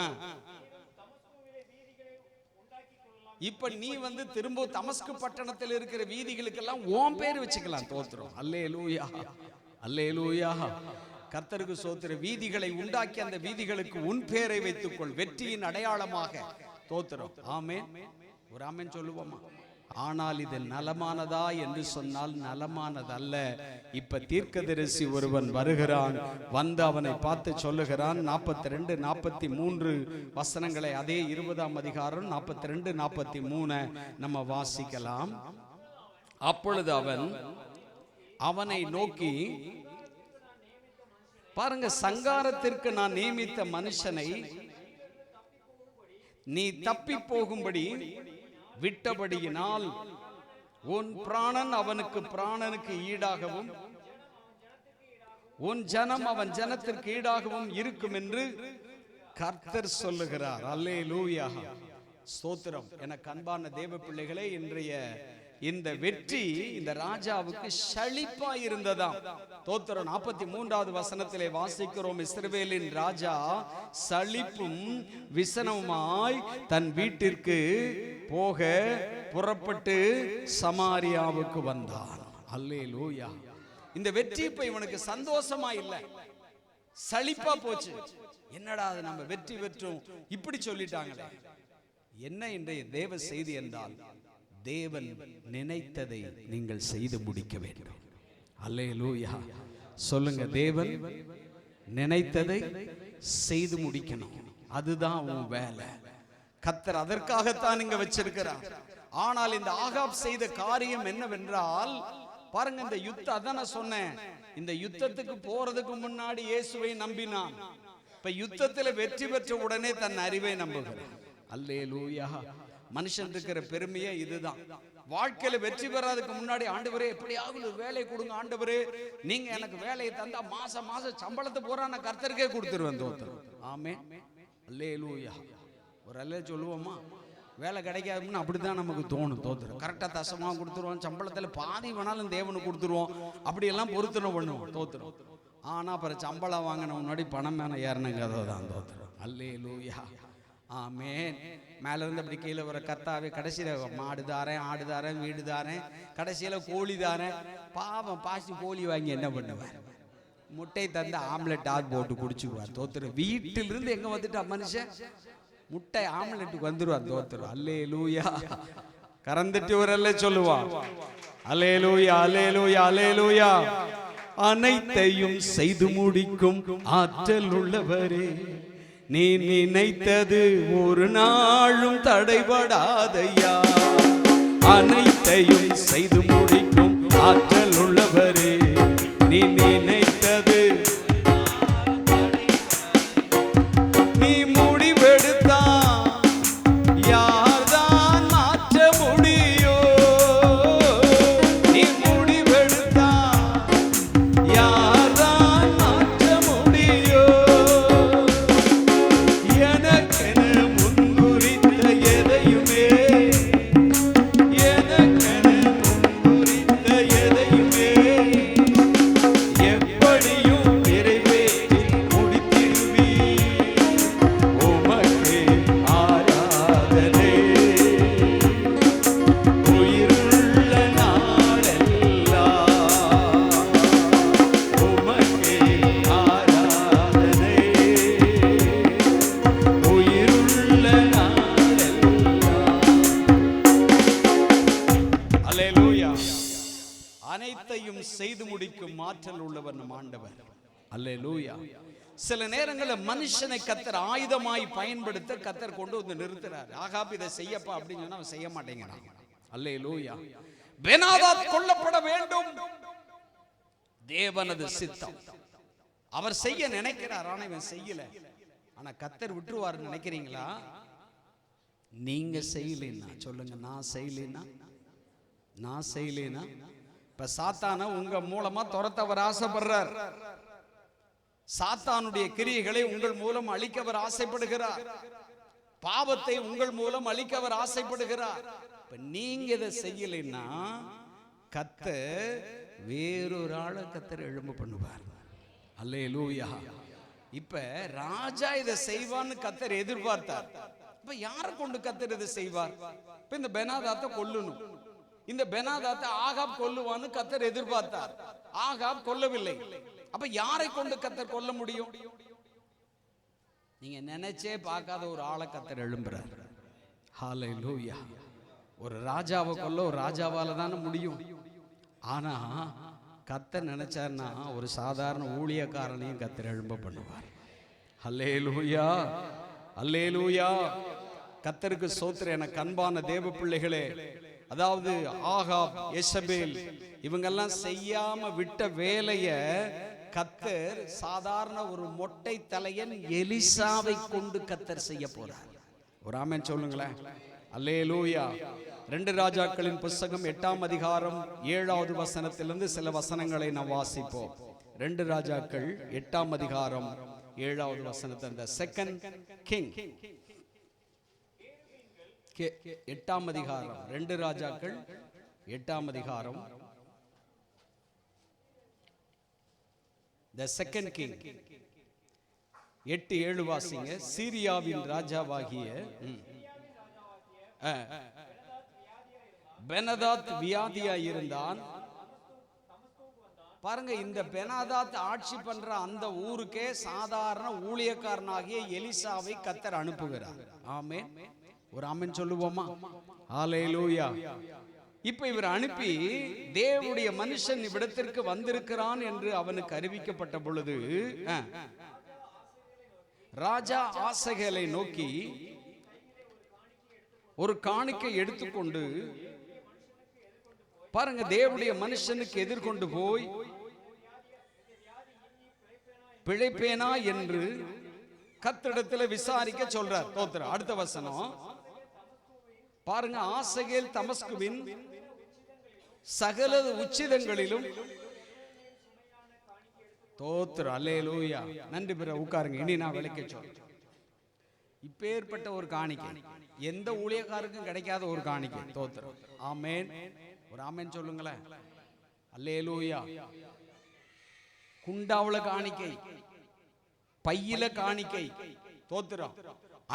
இப்ப நீ வந்து திரும்ப தமஸ்கு பட்டணத்தில் இருக்கிற வீதிகளுக்கெல்லாம் உன் பேர் வச்சுக்கலாம். தோத்துறோம். அல்லேலூயா, அல்லேலூயா. கர்த்தருக்கு சோத்திர. வீதிகளை உண்டாக்கி அந்த வீதிகளுக்கு உன் பேரை வைத்துக்கொள், வெற்றியின் அடையாளமாக. தோத்துறோம். ஆமென். ஒரு ஆமென் சொல்லுவோமா? ஆனால் இது நலமானதா என்று சொன்னால் நலமானதல்ல. இப்ப தீர்க்கதரிசி ஒருவன் வருகிறான். வந்து அவனை பார்த்து சொல்லுகிறான். 42, 43 வசனங்களை, அதே 20ஆம் அதிகாரம் 42, 43 நம்ம வாசிக்கலாம். அப்பொழுது அவன் அவனை நோக்கி, பாருங்க, சங்காரத்திற்கு நான் நியமித்த மனுஷனை நீ தப்பி போகும்படி விட்டபடியினால் உன் பிராணன் அவனுக்கு பிராணனுக்கு ஈடாகவும் உன் ஜனம் அவன் ஜனத்திற்கு ஈடாகவும் இருக்கும் என்று கர்த்தர் சொல்லுகிறார். அல்லேலூயா, ஸ்தோத்திரம். என அன்பான தேவ பிள்ளைகளே, இன்றைய இந்த வெற்றி இந்த ராஜாவுக்கு ஷளிப்பா இருந்ததாம். தோத்திரம். 43வது வசனத்திலே வாசிக்கிறோம். இஸ்ரவேலின் ராஜா சலிப்பும் விசனமாய் தன் வீட்டிற்கு போக புறப்பட்டு சமாரியாவுக்கு வந்தான். அல்லேலூயா. இந்த வெற்றி இப்ப இவனுக்கு சந்தோஷமா இல்ல, சலிப்பா போச்சு. என்னடா அது, நம்ம வெற்றி பெற்றோம் இப்படி சொல்லிட்டாங்களே. என்ன இன்றைய தேவ செய்தி என்றால், தேவன் நினைத்ததை நீங்கள் செய்து முடிக்க வேண்டும். அல்லேலூயா சொல்லுங்க. தேவன் நினைத்ததை செய்து முடிக்கணும். அதுதான் உன் வேலை. கர்த்தர் அதற்காகத்தான் இங்க வச்சிருக்கிறார். ஆனால் இந்த ஆகாப் செய்த காரியம் என்னவென்றால், பாருங்க, இந்த யுத்தம், அதான் நான் சொன்னேன், இந்த யுத்தத்துக்கு போறதுக்கு முன்னாடி இயேசுவை நம்பினான். இப்ப யுத்தத்தில் வெற்றி பெற்ற உடனே தன் அறிவை நம்புகிறான். அல்லேலூயா. மனுஷன் இருக்கிற பெருமையே இதுதான். வாழ்க்கையில வெற்றி பெறாததுக்கு முன்னாடி, ஆண்டவரே எப்படியாவது வேலை கொடுங்க, ஆண்டவரே நீங்க எனக்கு வேலையை தந்தா மாசம் சம்பளத்தை போறா நான் கர்த்தருக்கே கொடுத்துருவேன். தோத்திரம். ஆமென். அல்லேலூயா. ஒரு அல்லே சொல்லுவோமா? வேலை கிடைக்காதுன்னு அப்படித்தான் நமக்கு தோணும். தோத்திரம். கரெக்டா தசமா கொடுத்துருவோம், சம்பளத்துல பாதி வேணாலும் தேவனுக்கு கொடுத்துருவோம், அப்படியெல்லாம் பொருத்தனை பண்ணுவோம். தோத்திரம். ஆனா அப்புறம் சம்பளம் வாங்கின முன்னாடி பணம் மேல ஏறினங்க தான். தோத்திரம். அல்லேலூயா. ஆமென். மேல இருந்து அப்படி கீழே வர கர்த்தாவே, கடைசியில மாடு தாரேன், ஆடு தாரேன், வீடு தாரேன், கடைசியில கோழி தாரேன். பாவம், பாசி கோழி வாங்கி என்ன பண்ணுவார்? முட்டை தந்து ஆம்லெட் ஆட் போட்டு குடிச்சுக்குவார். தோத்துரு. வீட்டிலிருந்து எங்க வந்துட்டா மனுஷன்? முட்டை ஆம்லெட்டுக்கு வந்துருவார். தோத்துரு. அல்லேலூயா. கறந்துட்டு ஒரு அல்ல சொல்லுவான். அல்லேலூயா, அல்லேலூயா, அல்லேலூயா. அனைத்தையும் செய்து முடிக்கும் ஆற்றல் உள்ளவரே, நீ நினைத்தது ஒரு நாளும் தடைபடாதையா. அனைத்தையும் செய்து முடிக்கும் ஆற்றல் உள்ளவரே, நீ நினைத்தது, நீ முடிவெடுத்தா யார்தான் மாற்ற முடியோ? நீ முடிவெடுத்தா யார்தான் மாற்ற முடியோ? எனக்கென முன்குறித்த எதையுமே, எனக்கென முன்குறித்த எதையுமே முடிக்கும் ஆற்றல் உள்ளவர் நம் ஆண்டவர். அல்லேலூயா. சில நேரங்களில் மனுஷனை கத்தர் ஆயுதமாய் பயன்படுத்த கத்தர் கொண்டு வந்து நிறுத்துறார். ஆகாப் இதை செய்யப்பா அப்படின்னு சொன்னா அவன் செய்ய மாட்டேங்கிறான். அல்லேலூயா. பெனாதாத் கொல்லப்பட வேண்டும், தேவனது சித்தம். அவர் செய்ய நினைக்கிறார், ஆனா இவன் செய்யல. ஆனா கத்தர் விட்டுருவார் நினைக்கிறீங்களா? நீங்க செய்யலைன்னா சொல்லுங்க, நான் செய்யலைன்னா இப்ப சாத்தான உங்க மூலமா துரத்தவர் ஆசைப்படுறார். சாத்தானுடைய கிரியைகளை உங்கள் மூலம் அழிக்கவர் ஆசைப்படுகிறார். பாவத்தை உங்கள் மூலம் அழிக்கவர் ஆசைப்படுகிறார். இப்ப நீங்க இதை செய்யலைன்னா கத்தர் வேறொரு ஆளை கத்தர் எழும்ப பண்ணுவார். அல்லேலூயா. இப்ப ராஜா இதை செய்வான்னு கத்தர் எதிர்பார்த்தார். இப்ப யாரை கொண்டு கத்தர் இதை செய்வார்? இப்ப இந்த பெனாதாத்தை கொல்லணும். இந்த பெனாதாத்தை ஆகாப் கொல்லுவான்னு கத்தர் எதிர்பார்த்தார். ஆகாப் கொல்லவில்லை. அப்ப யாரை கொண்டு கத்தர் கொல்ல முடியும்? நீங்க நினைச்சே பார்க்காத ஒரு ஆளை கத்தர் எழும்புறார். ஹல்லேலூயா. ஒரு ராஜாவை கொல்ல ஒரு ராஜாவால தானே முடியும். ஆனா கத்தர் நினைச்சார்னா ஒரு சாதாரண ஊழியக்காரனையும் கத்தர் எழும்ப பண்ணுவார். ஹல்லேலூயா, அல்லேலூயா. கத்தருக்கு ஸ்தோத்திரம். என அன்பான தேவ பிள்ளைகளே, அதாவது ஆகாப், எசபேல் இவங்கெல்லாம் செய்யாம விட்ட வேலைய கத்தர் சாதாரண ஒரு மொட்டை தலையன் எலிசாவை கொண்டு கத்தர் செய்ய போறார். ஒரு ஆமென் சொல்லுங்களேன். அல்லேலூயா. 2 ராஜாக்களின் புஸ்தகம் 8ஆம் அதிகாரம் 7வது வசனத்திலிருந்து சில வசனங்களை நாம் வாசிப்போம். 2 ராஜாக்கள் 8ஆம் அதிகாரம் 7வது வசனத்தில் the second king 8ஆம் அதிகாரம் 2 ராஜாக்கள் 8ஆம் அதிகாரம் the second king 8:7 வாசிங்க. சீரியாவின் ராஜாவாகிய பெனாதாத் வியாதியாய் இருந்தான். பாருங்க, இந்த பெனாதாத் ஆட்சி பண்ற அந்த ஊருக்கே சாதாரண ஊழியக்காரனாகிய எலிசாவை கத்தர் அனுப்புகிறார். ஆமென். ஒரு ஆமென் சொல்லுவோமா? ஹல்லேலூயா. இப்ப இவர் அனுப்பி தேவனுடைய மனுஷன் இவ்விடத்திற்கு வந்திருக்கிறான் என்று அவனுக்கு அறிவிக்கப்பட்ட பொழுது ராஜா ஆசகேலை நோக்கி ஒரு காணிக்கை எடுத்துக்கொண்டு, பாருங்க, தேவனுடைய மனுஷனுக்கு எதிர்கொண்டு போய் பிழைப்பேனா என்று கர்த்தரிடத்தில் விசாரிக்க சொல்றார். தோத்திரம். அடுத்த வசனம் பாருங்க. ஆசகேல் தமஸ்குவின் சகல உச்சிதங்களிலும் தோத்திரம். அல்லேலூயா. நன்றி பிற உட்காருங்க. இனி நான் விளக்க சொல்றேன். இப்பேற்பட்ட ஒரு காணிக்கை எந்த ஊழியக்காருக்கும் கிடைக்காத ஒரு காணிக்கை. தோத்திரம். ஆமென். ஒரு ஆமென் சொல்லுங்களேன். அல்லேலூயா. குண்டாவுல காணிக்கை, பையில காணிக்கை. தோத்திரம்.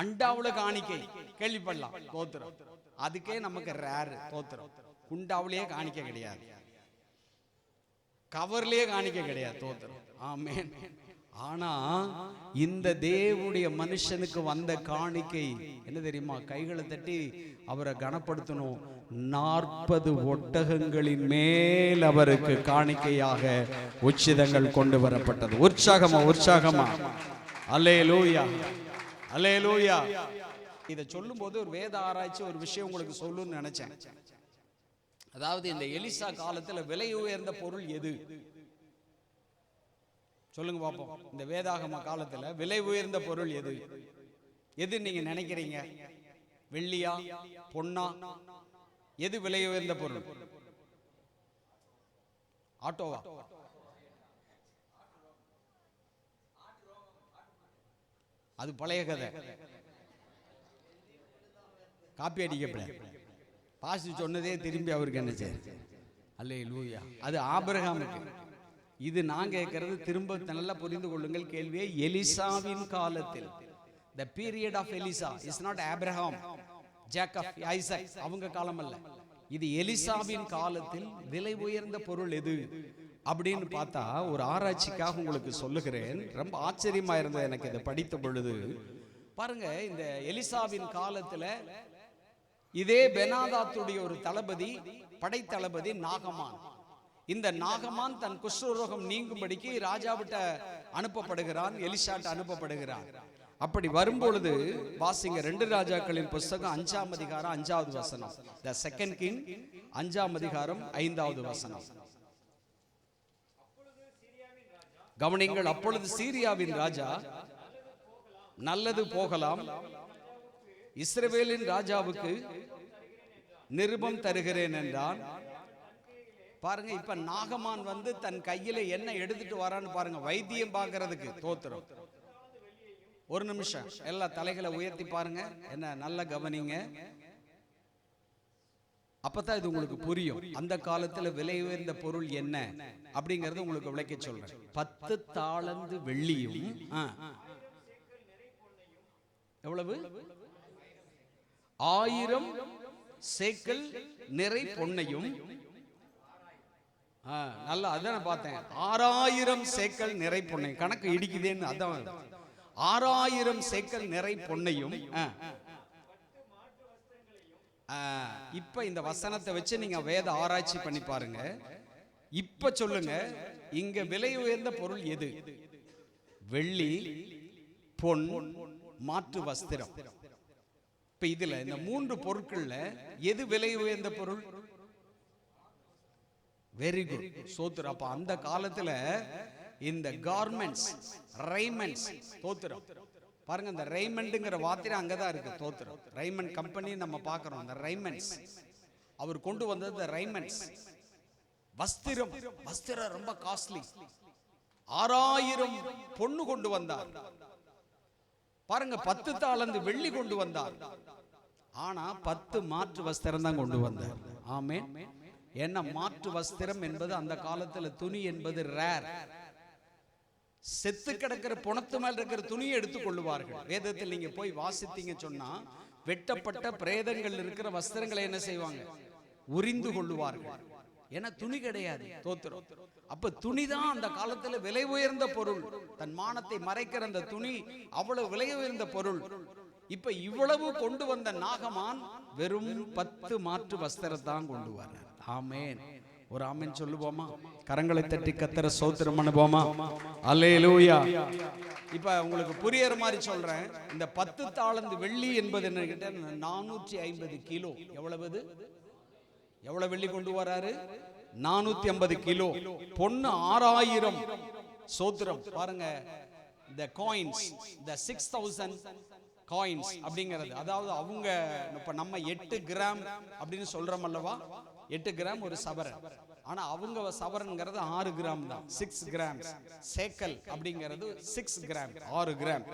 அண்டாவுல காணிக்கை கேள்விப்படலாம். தோத்திரம். அதுக்கே நமக்கு ரேர். தோத்திரம். குண்டாவுலயே காணிக்கை கிடையாது, கவர்லயே காணிக்கை கிடையாது. தோத்திரம். ஆமென். ஆனா இந்த தேவனுடைய மனுஷனுக்கு வந்த காணிக்கை என்ன தெரியுமா? கைகளை தட்டி அவரை கனப்படுத்தணும். 40 ஒட்டகங்களின் மேல் அவருக்கு காணிக்கையாக உச்சிதங்கள் கொண்டு வரப்பட்டது. உற்சாகமா, உற்சாகமா. அல்லேலூயா, அல்லேலூயா. இதை சொல்லும் போது ஒரு வேத ஆராய்ச்சி ஒரு விஷயம் உங்களுக்கு சொல்லணும்னு நினைச்சேன். அதாவது இந்த எலிசா காலத்துல விலை உயர்ந்த பொருள் எது? சொல்லுங்க பாப்போம். இந்த வேதாகம காலத்துல விலை உயர்ந்த பொருள் எது? எது நீங்க நினைக்கிறீங்க? வெள்ளியா, பொன்னா? எது விலை உயர்ந்த பொருள்? ஆட்டோவா? அது பழைய கதை, காப்பி அடிக்கப்பட. பாஸ்ட் சொன்னதே திரும்பி அவருக்கு என்ன செய்ய? அல்லேலூயா. அது ஆபிரகாமுக்கு. இது நான் கேட்கறது திரும்ப நல்லா புரிந்து கொள்ளுங்கள் கேள்வியை. எலிசாவின் காலத்தில், the period of Elisa is not Abraham, Jacob, Isaac அவங்க காலம் அல்ல. இது எலிசாவின் காலத்தில் விலை உயர்ந்த பொருள் எது அப்படின்னு பார்த்தா ஒரு ஆராய்ச்சிக்காக உங்களுக்கு சொல்லுகிறேன். ரொம்ப ஆச்சரியமா இருந்தது எனக்கு இதை படித்த பொழுது. பாருங்க, இந்த எலிசாவின் காலத்துல இதே பெனாதாத்துடைய ஒரு தளபதி, படைத்தளபதி நாகமான். இந்த நாகமான் தன் குஷ்டரோகம் நீங்கும்படிக்கு ராஜாவிட்ட அனுப்பப்படுகிறான், எலிசாட்ட அனுப்பப்படுகிறான். அப்படி வரும்பொழுது வாசிங்க 2 ராஜாக்களின் புஸ்தகம் 5ஆம் அதிகாரம் 5வது வசனம். தி செகண்ட் கிங் 5ஆம் அதிகாரம் 5வது வசனம். கவனிங்கள். அப்பொழுது சீரியாவின் ராஜா, நல்லது போகலாம், இஸ்ரவேலின் ராஜாவுக்கு நிருபம் தருகிறேன் என்றான். பாருங்க, இப்ப நாகமான் வந்து தன் கையில என்ன எடுத்துட்டு வரான்னு பாருங்க, வைத்தியம் பார்க்கறதுக்கு. தோத்திரம். ஒரு நிமிஷம் எல்லா தலைகளை உயர்த்தி பாருங்க, என்ன நல்லா கவனிங்க, அப்பதான் இது உங்களுக்கு புரியும். அந்த காலத்துல விலை உயர்ந்த பொருள் என்ன அப்படிங்கறது உங்களுக்கு விளக்க சொல்றேன். 10 தாலந்து வெள்ளியும் எவ்வளவு? 1000 சேக்கல் நிறை பொன்னையும். நல்லா அதான் பார்த்தேன். 6000 சேக்கல் நிறை பொன்னை. கணக்கு இடிக்குதேன்னு அதான். 6000 சேக்கல் நிறை பொன்னையும். இப்ப இந்த வசனத்தை வச்சு நீங்க வேத ஆராய்ச்சி பண்ணி பாருங்க. இப்ப சொல்லுங்க, இங்க விலை உயர்ந்த பொருள் எது? வெள்ளி, பொன், மாற்று வஸ்திரம். இப்ப இதுல இந்த 3 பொருட்கள்ல எது விலை உயர்ந்த பொருள்? வெரி குட், சோத்திரம். அப்ப அந்த காலத்துல இந்த கார்மெண்ட்ஸ், ரைமண்ட்ஸ், தோத்திரம் பாருங்க, இந்த ரைமண்ட்ங்கிற வார்த்தை அங்கதான் இருக்கு. தோத்திரம். ரைமண்ட் கம்பெனி நம்ம பார்க்கிறோம். இந்த ரைமண்ட்ஸ் அவர் கொண்டு வந்தது. இந்த ரைமண்ட்ஸ் வஸ்திரம். வஸ்திரம் ரொம்ப காஸ்ட்லி. 6000 பொண்ணு கொண்டு வந்தார். பாருங்க, 10 தாலந்து வெள்ளி கொண்டு வந்தார். ஆனா 10 மாற்று வஸ்திரம் தான் கொண்டு வந்தார். ஆமென். என்ன மாற்று வஸ்திரம் என்பது அந்த காலத்துல துணி என்பது ரேர். செத்து கிடக்கிற புணத்து மேல் இருக்கிற துணியை எடுத்துக் கொள்ளுவார்கள். வேதத்தில் நீங்க போய் வாசித்தீங்க சொன்னா, வெட்டப்பட்ட பிரேதங்கள் இருக்கிற வஸ்திரங்களை என்ன செய்வாங்க? உரிந்து கொள்ளுவார்கள். ஏன்னா துணி கிடையாது. தோத்திரம். அப்ப துணிதான் அந்த காலத்துல விலை உயர்ந்த பொருள். தன் மானத்தை மறைக்கிற அந்த துணி அவ்வளவு விலை உயர்ந்த பொருள். இப்ப இவ்வளவு கொண்டு வந்த நாகமான் வெறும் 10 மாற்று வஸ்திரத்தான் கொண்டு வர. ஆமென். ஒரு ஆமென் சொல்லுவோமா? கரங்களை தட்டி கர்த்தரை ஸ்தோத்திரம் பண்ணுவோமா? அல்லேலூயா. இப்ப உங்களுக்கு புரியற மாதிரி சொல்றேன். இந்த 10 தாலந்து வெள்ளி என்பது என்ன கேட்டா 450 கிலோ. எவ்வளவு? எவ்வளவு வெள்ளி கொண்டு வராரு? 450 கிலோ. பொண்ணு 6000. சோத்திரம். பாருங்க, the coins, the 6000 coins அப்படிங்கிறது. அதாவது அவங்க இப்ப நம்ம 8 கிராம் அப்படின்னு சொல்றோம் அல்லவா? 8 கிராம் ஒரு சவரன். ஆனா அவங்க சவரன்ங்கிறது 6 கிராம் தான். 6 கிராம். சேக்கல் அப்படிங்கிறது 6 கிராம், 6 கிராம்.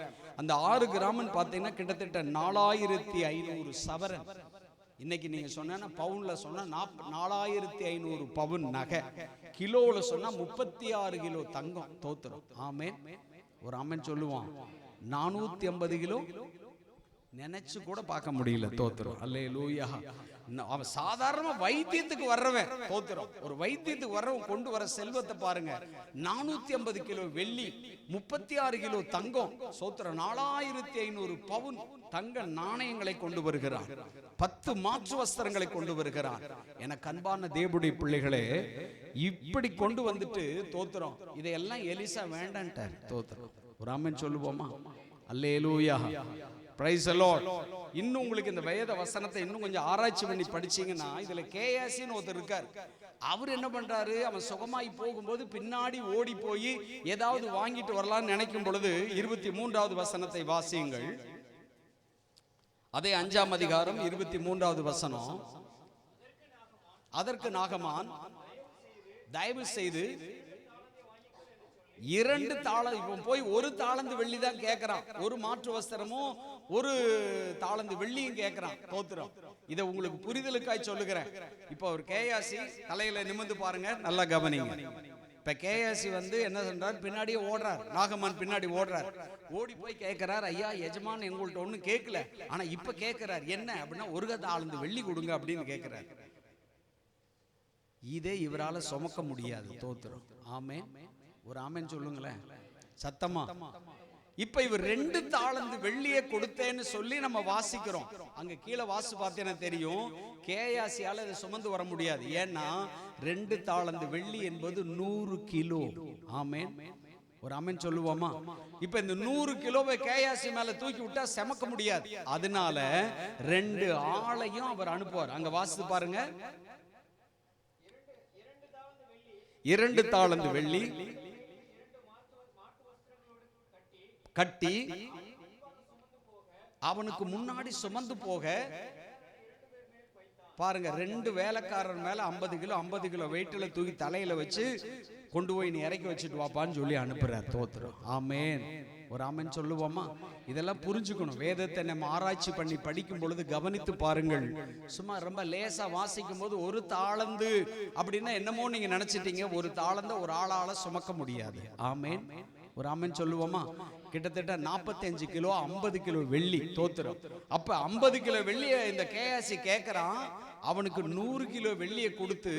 அந்த 6 கிராம்னு பார்த்தீங்கன்னா கிட்டத்தட்ட 4500 சவரன். இன்னைக்கு நீங்க சொன்னா பவுன்ல சொன்னா 4500 பவுன் நகை. கிலோல சொன்னா 36 கிலோ தங்கம். தோத்திரம். ஆமென். ஒரு ஆமென் சொல்லுவான். 450 கிலோ நினைச்சு கூட பார்க்க முடியல. தோத்திரம். அல்லேலூயா. அவன் சாதாரண வைத்தியத்துக்கு வர்றவன். தோத்திரம். ஒரு வைத்தியத்துக்கு வர்றவன் கொண்டு வர செல்வத்தை பாருங்க. 450 கிலோ வெள்ளி, 36 கிலோ தங்கம். சோத்திரம். 4500 பவுன் தங்க நாணயங்களை கொண்டு வருகிறான். 10 மாற்று வஸ்திரங்களை கொண்டு வருகிறான். எனக்கு அன்பான தேவனுடைய பிள்ளைகளே, இப்படி கொண்டு வந்துட்டு தோத்திரம், இதையெல்லாம் எலிசா வேண்டான்ட்டார். தோத்திரம். ஒரு ஆமென் சொல்லுவோமா? அல்லேலூயா. Praise the Lord. இன்னும் உங்களுக்கு இந்த வேத வசனத்தை இன்னும் கொஞ்சம் ஆராய்ச்சி பண்ணி படிச்சீங்கன்னா, இதுல கேயாசின்னு ஒருத்தர் இருக்கார். அவர் என்ன பண்றாரு? அவன் சுகமாய் போகும்போது பின்னாடி ஓடி போய் ஏதாவது வாங்கிட்டு வரலாம்னு நினைக்கும் பொழுது 23வது வசனத்தை வாசியுங்கள். அதே 5ஆம் அதிகாரம் 23வது வசனம். அதற்கு நாகமான், தயவு செய்து 2 தாளந்து, இவன் போய் 1 தாளந்து வெள்ளி தான் கேட்கிறான். ஒரு மாற்று வஸ்திரமும் 1 தாளந்து வெள்ளியும் கேட்கிறான். தோத்திரம். இதை உங்களுக்கு புரிதலுக்காய் சொல்லுகிறேன். இப்போ ஒரு கேயாசி தலையில நிமிர்ந்து பாருங்க, நல்லா கவனிங்க. இப்ப கேயாசி வந்து என்ன சொல்றார்? பின்னாடியே ஓடுறார். நாகமான் பின்னாடி ஓடுறார். ஓடி போய் கேட்கிறார், ஐயா எஜமான் எங்கள்கிட்ட ஒன்னும் கேட்கல, ஆனா இப்ப கேட்கிறார். என்ன அப்படின்னா, 1 தாளந்து வெள்ளி கொடுங்க அப்படின்னு கேட்கிறார். இதே இவரால சுமக்க முடியாது. தோத்திரம். ஆமென். ஒரு ஆமென் சொல்லுங்களேன் சத்தமா. இப்ப இவர் 2 தாளந்து வெள்ளியை கொடுத்தேன்னு சொல்லி நம்ம வாசிக்கிறோம். அங்க கீழே வாசி பார்த்தேன்னா தெரியும், கேயாசியால இதை சுமந்து வர முடியாது. ஏன்னா 2 தாளந்து வெள்ளி என்பது 100 கிலோ. ஆமென், ஒரு ஆமென் சொல்லுவோமா? இப்ப இந்த 100 கிலோவை கேயாசி மேல தூக்கி விட்டா செமக்க முடியாது. அதனால 2 ஆளையும் அவர் அனுப்புவார். அங்க வாசித்து பாருங்க, 2 தாளந்து வெள்ளி கட்டி அவனுக்கு முன்னாடி சுமந்து போக. பாருங்க, 2 வேலைக்காரர் மேல 50 கிலோ வெயிட்ல தூக்கி தலையில வச்சு கொண்டு போய் நீ இறக்கி வச்சுட்டு வாப்பான்னு சொல்லி அனுப்புறார். தோத்திரம். ஆமென், ஒரு ஆமென் சொல்லுவோமா? இதெல்லாம் புரிஞ்சுக்கணும். வேதத்தை நம்ம ஆராய்ச்சி பண்ணி படிக்கும் பொழுது கவனித்து பாருங்கள். சும்மா ரொம்ப லேசா வாசிக்கும் போது 1 தாளந்து அப்படின்னா என்னமோ நீங்க நினைச்சிட்டீங்க. 1 தாளந்த ஒரு ஆளால சுமக்க முடியாது. ஆமென், ஒரு ஆமென் சொல்லுவோமா? கிட்டத்தட்ட 45 கிலோ 50 கிலோ வெள்ளி. தோத்திரம். அப்ப 50 கிலோ வெள்ளியை இந்த கேயாசி கேட்கிறான். அவனுக்கு 100 கிலோ வெள்ளியை கொடுத்து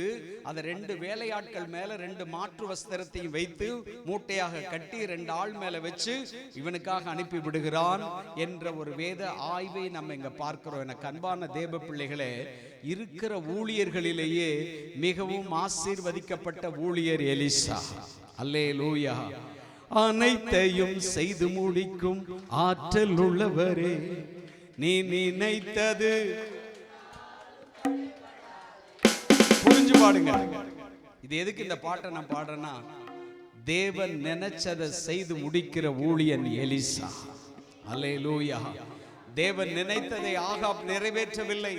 அதை 2 வேலையாட்கள் மேல 2 மாற்று வஸ்திரத்தையும் வைத்து மூட்டையாக கட்டி 2 ஆள் மேல வச்சு இவனுக்காக அனுப்பி விடுகிறான் என்ற ஒரு வேத ஆய்வை நம்ம இங்க பார்க்கிறோம். எனக்கு அன்பான தேவ பிள்ளைகளே, இருக்கிற ஊழியர்களிலேயே மிகவும் ஆசீர்வதிக்கப்பட்ட ஊழியர் எலிசா. அல்லேலூயா. அனைத்தையும் செய்து முடிக்கும் ஆற்றல் உள்ளவரே, நீ நினைத்தது. புரிஞ்சு பாடுங்க. இது எதுக்கு இந்த பாட்டை நான் பாடுறேன்னா, தேவன் நினைச்சதை செய்து முடிக்கிற ஊழியன் எலிசா. அல்லேலூயா. தேவன் நினைத்ததை ஆகாப் நிறைவேற்றவில்லை.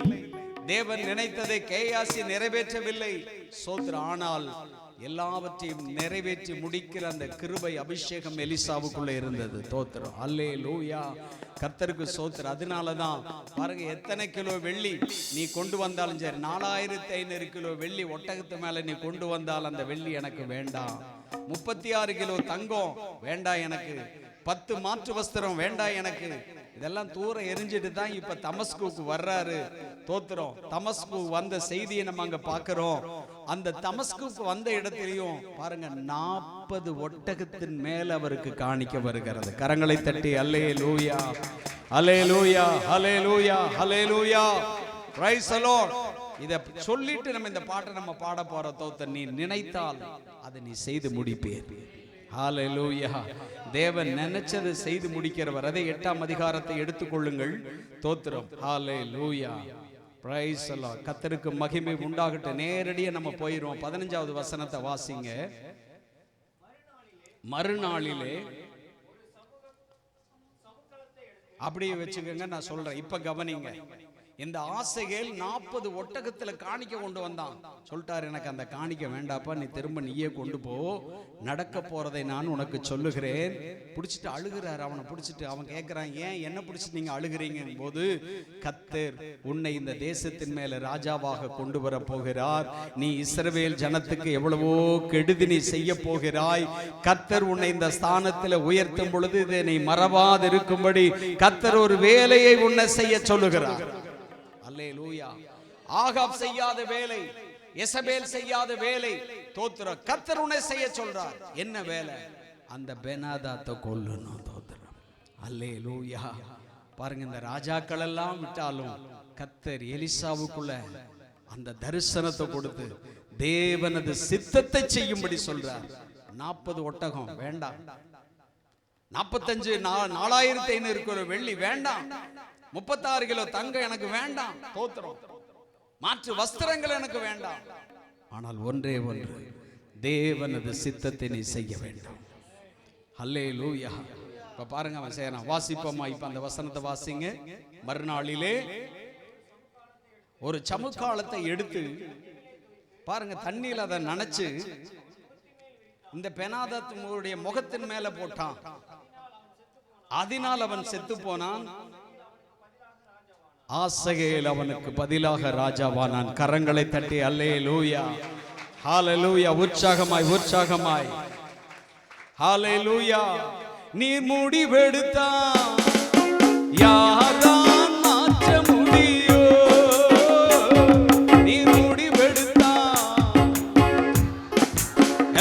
தேவன் நினைத்ததை கேயாசி நிறைவேற்றவில்லை. சோத்ர. ஆனால் எல்லாவற்றையும் நிறைவேற்றி முடிக்கிற அந்த கிருபை அபிஷேகம் எலிசாவுக்குள்ள இருந்தது. தோத்திரம். அல்லேலூயா. கர்த்தருக்கு சோத்திரம். அதனாலதான் பாருங்க, எத்தனை கிலோ வெள்ளி நீ கொண்டு வந்தாலும் சரி, 4500 கிலோ வெள்ளி ஒட்டகத்து மேல நீ கொண்டு வந்தால் அந்த வெள்ளி எனக்கு வேண்டாம். 36 கிலோ தங்கம் வேண்டாம் எனக்கு. 10 மாற்று வஸ்திரம் வேண்டாம் எனக்கு. இதெல்லாம் தூரம் எரிஞ்சிட்டு தான் இப்ப தமஸ்குக்கு வர்றாரு. தோத்திரம். தமஸ்கு வந்த செய்தியை நம்ம அங்க பாக்குறோம். அந்த தமஸ்குக்கு வந்த இடத்திலையும் பாருங்க, 40 ஒட்டகத்தின் மேல அவருக்கு காணிக்க வருகிறது. கரங்களை தட்டி அல்லேலூயா, அல்லேலூயா, அல்லேலூயா, அல்லேலூயா. Praise the Lord. இத சொல்லிட்டு நம்ம இந்த பாட்டை நம்ம பாட போறோம். தோத்திரம். நீ நினைத்தால் அதை நீ செய்து முடிப்பீர். ஹல்லேலூயா. தேவன் நினைச்சதை செய்து முடிக்கிறவர். அதை 8ஆம் அதிகாரத்தை எடுத்துக்கொள்ளுங்கள். தோத்திரம். ஹல்லேலூயா. Praise the Lord. கர்த்தருக்கு மகிமை உண்டாகட்டும். நேரடியா நம்ம போயிரோம். 15வது வசனத்தை வாசிங்க. மறுநாளிலே அப்படியே வச்சுக்கோங்க, நான் சொல்றேன். இப்ப கவனிங்க. இந்த ஆசைகள் 40 ஒட்டகத்துல காணிக்க கொண்டு வந்தான். சொல்லிட்டாரு, எனக்கு அந்த காணிக்க வேண்டாப்பா, நீ திரும்ப நீயே கொண்டு போ, நடக்க போறதை நான் உனக்கு சொல்லுகிறேன். பிடிச்சிட்டு அழுகிறாரு. அவனை பிடிச்சிட்டு அவன் கேட்கிறான், ஏன் என்ன பிடிச்சிட்டு நீங்க அழுகிறீங்க போது, கர்த்தர் உன்னை இந்த தேசத்தின் மேல ராஜாவாக கொண்டு வர போகிறார். நீ இஸ்ரவேல் ஜனத்துக்கு எவ்வளவோ கெடுதி நீ செய்ய போகிறாய். கர்த்தர் உன்னை இந்த ஸ்தானத்தில் உயர்த்தும் பொழுது இதை நீ மறவாதிருக்கும்படி கர்த்தர் ஒரு வேலையை உன்னை செய்ய சொல்லுகிறார். அல்லேலூயா. ஆகாப் செய்யாத வேலை, எசபேல் செய்யாத வேலை, தோத்திரம், கர்த்தர் உன்னை செய்ய சொல்றார். என்ன வேலை? அந்த பெனாதாத்தை கொல்லணும். தோத்திரம். அல்லேலூயா. பாருங்க, இந்த ராஜாக்கள் எல்லாம் விட்டாலும் கர்த்தர் எலிசாவுக்குள்ள அந்த தரிசனத்தை கொடுத்து தேவனது சித்தத்தை செய்யும்படி சொல்றார். 40 ஒட்டகம் வேண்டாம், 45,000 கிலோ வெள்ளி வேண்டாம், 36 கிலோ தங்கம் எனக்கு வேண்டாம். தோத்திரம். மாற்று வஸ்திரங்கள் எனக்கு வேண்டாம். ஆனால் ஒன்றே ஒன்று, தேவனது சித்தத்தை நீ செய்ய வேண்டும். அல்லேலூயா. இப்ப பாருங்க அவன் செய்யறான். வாசிப்போமா? இப்ப அந்த வசனத்தை வாசிங்க. மறுநாளிலே ஒரு சமுக்காலத்தை எடுத்து பாருங்க, தண்ணியில் அதை நனைச்சு இந்த பெனாதாத்துடைய முகத்தின் மேல போட்டான். அதனால் அவன் செத்து போனான். ஆசகேல் அவனுக்கு பதிலாக ராஜாவானான். கரங்களை தட்டி அல்லேலூயா, ஹல்லேலூயா. உற்சாகமாய் உற்சாகமாய் ஹல்லேலூயா. நீர் முடிவெடுத்தான் யாரான் மாற்ற முடியோ? நீர் முடிவெடுத்தான்.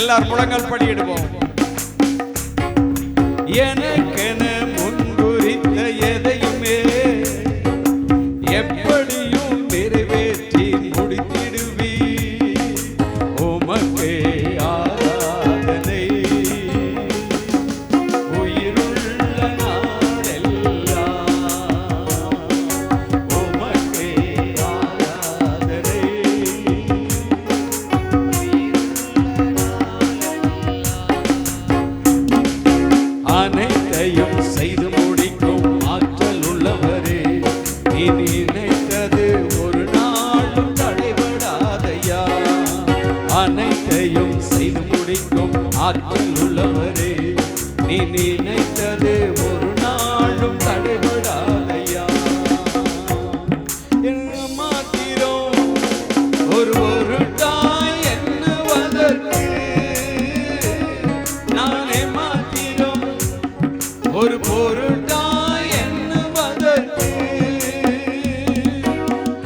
எல்லாரும் முழங்கால் படியிடுவோம். எனக்கென ஆற்றல் உள்ளவரே, நீ நினைத்தது ஒரு நாளும் தடைபடாதையா. மாத்திரம் ஒரு பொருட்டாய் எண்ணுவதற்கு, நானே மாத்திரம் ஒரு பொருட்டாய் எண்ணுவதற்கு,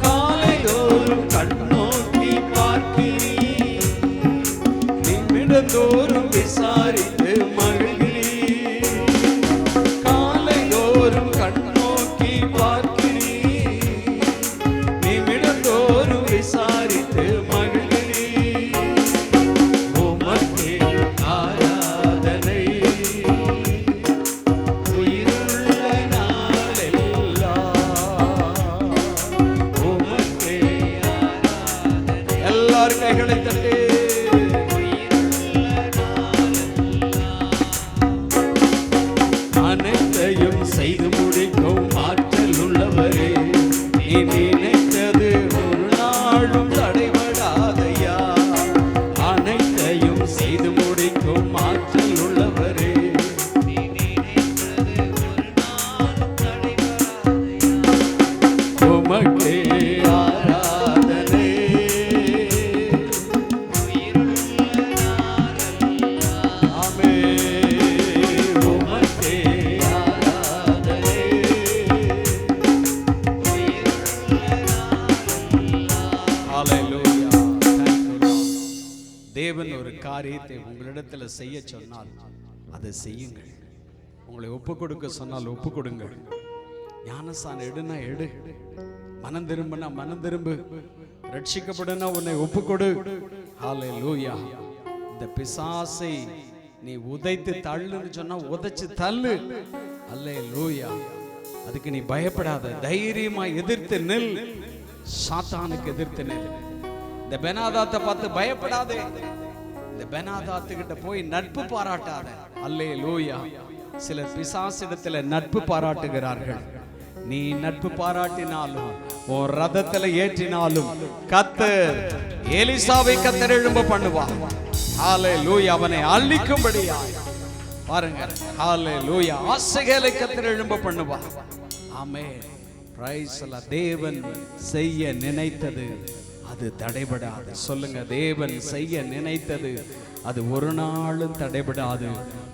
காலைதோறும் கண்ணோக்கி பார்க்கிறீர், நிமிடந்தோறும் விசாரித்து மகிழ்கிறீர். காலைதோறும் கண்ணோக்கி பார்க்கிறீர், நிமிடந்தோறும் விசாரித்து மகிழ்கிறீர். உமக்கே ஆராதனை உயிருள்ள நாளெல்லாம். உமக்கே ஆராதனை. எல்லாரும் கைகளை தட்டி அனைத்தையும் செய்து முடிக்கும் ஆற்றல் உள்ளவரே, நீ நினைத்தது ஒரு நாளும் தடைபடாதையா. அனைத்தையும் செய்து முடிக்கும் ஆற்றல் உள்ளவரே, நீ நினைத்தது ஒரு நாளும் தடைபடாதையா. உமக்கே ஆராதனை உயிருள்ள நாளெல்லாம். ஆமென். உமக்கே ஆராதனை உயிருள்ள நாளெல்லாம். ஹல்லேலூயா. Thank you Lord. தேவன் ஒரு காரியத்தை உங்களிடத்தில் செய்ய சொன்னால் அதை செய்யுங்கள். உங்களை ஒப்பு கொடுக்க சொன்னால் ஒப்பு கொடுங்கள். ஞானஸ்தானம் எடுனா எடு, மனம் திரும்பினா மனம் திரும்பு, ரட்சிக்கப்படுனா உன்னை ஒப்பு கொடு. ஹல்லேலூயா. இந்த பிசாசை நீ உதைத்து தள்ளுன்னு சொன்னா உதைச்சு தள்ளு. ஹல்லேலூயா. அதுக்கு நீ பயப்படாத, தைரியமா எதிர்த்து நில். சாத்தானுக்கு எதிர்த்து நில். இந்த பெனாதாத்தை பார்த்து பயப்படாதே. இந்த பெனாதாத்து கிட்ட போய் நட்பு பாராட்டாத. அல்லேலூயா. சிலர் பிசாசிடத்துல நட்பு பாராட்டுகிறார்கள். நீ நட்பு பாராட்டினாலும் உன் ரதத்துல ஏற்றினாலும் கர்த்தர் எலிசாவை கர்த்தர் எழும்ப பண்ணுவார். ஹல்லேலூயா. அவனை அழிக்கும்படியா பாருங்க. ஹல்லேலூயா. ஆசைகளை கர்த்தர் எழும்ப பண்ணுவார். ஆமென். Praise the Lord. தேவன் செய்ய நினைத்தது அது தடைபடாது. சொல்லுங்க, தேவன் செய்ய நினைத்தது அது ஒரு நாளும் தடைபடாது.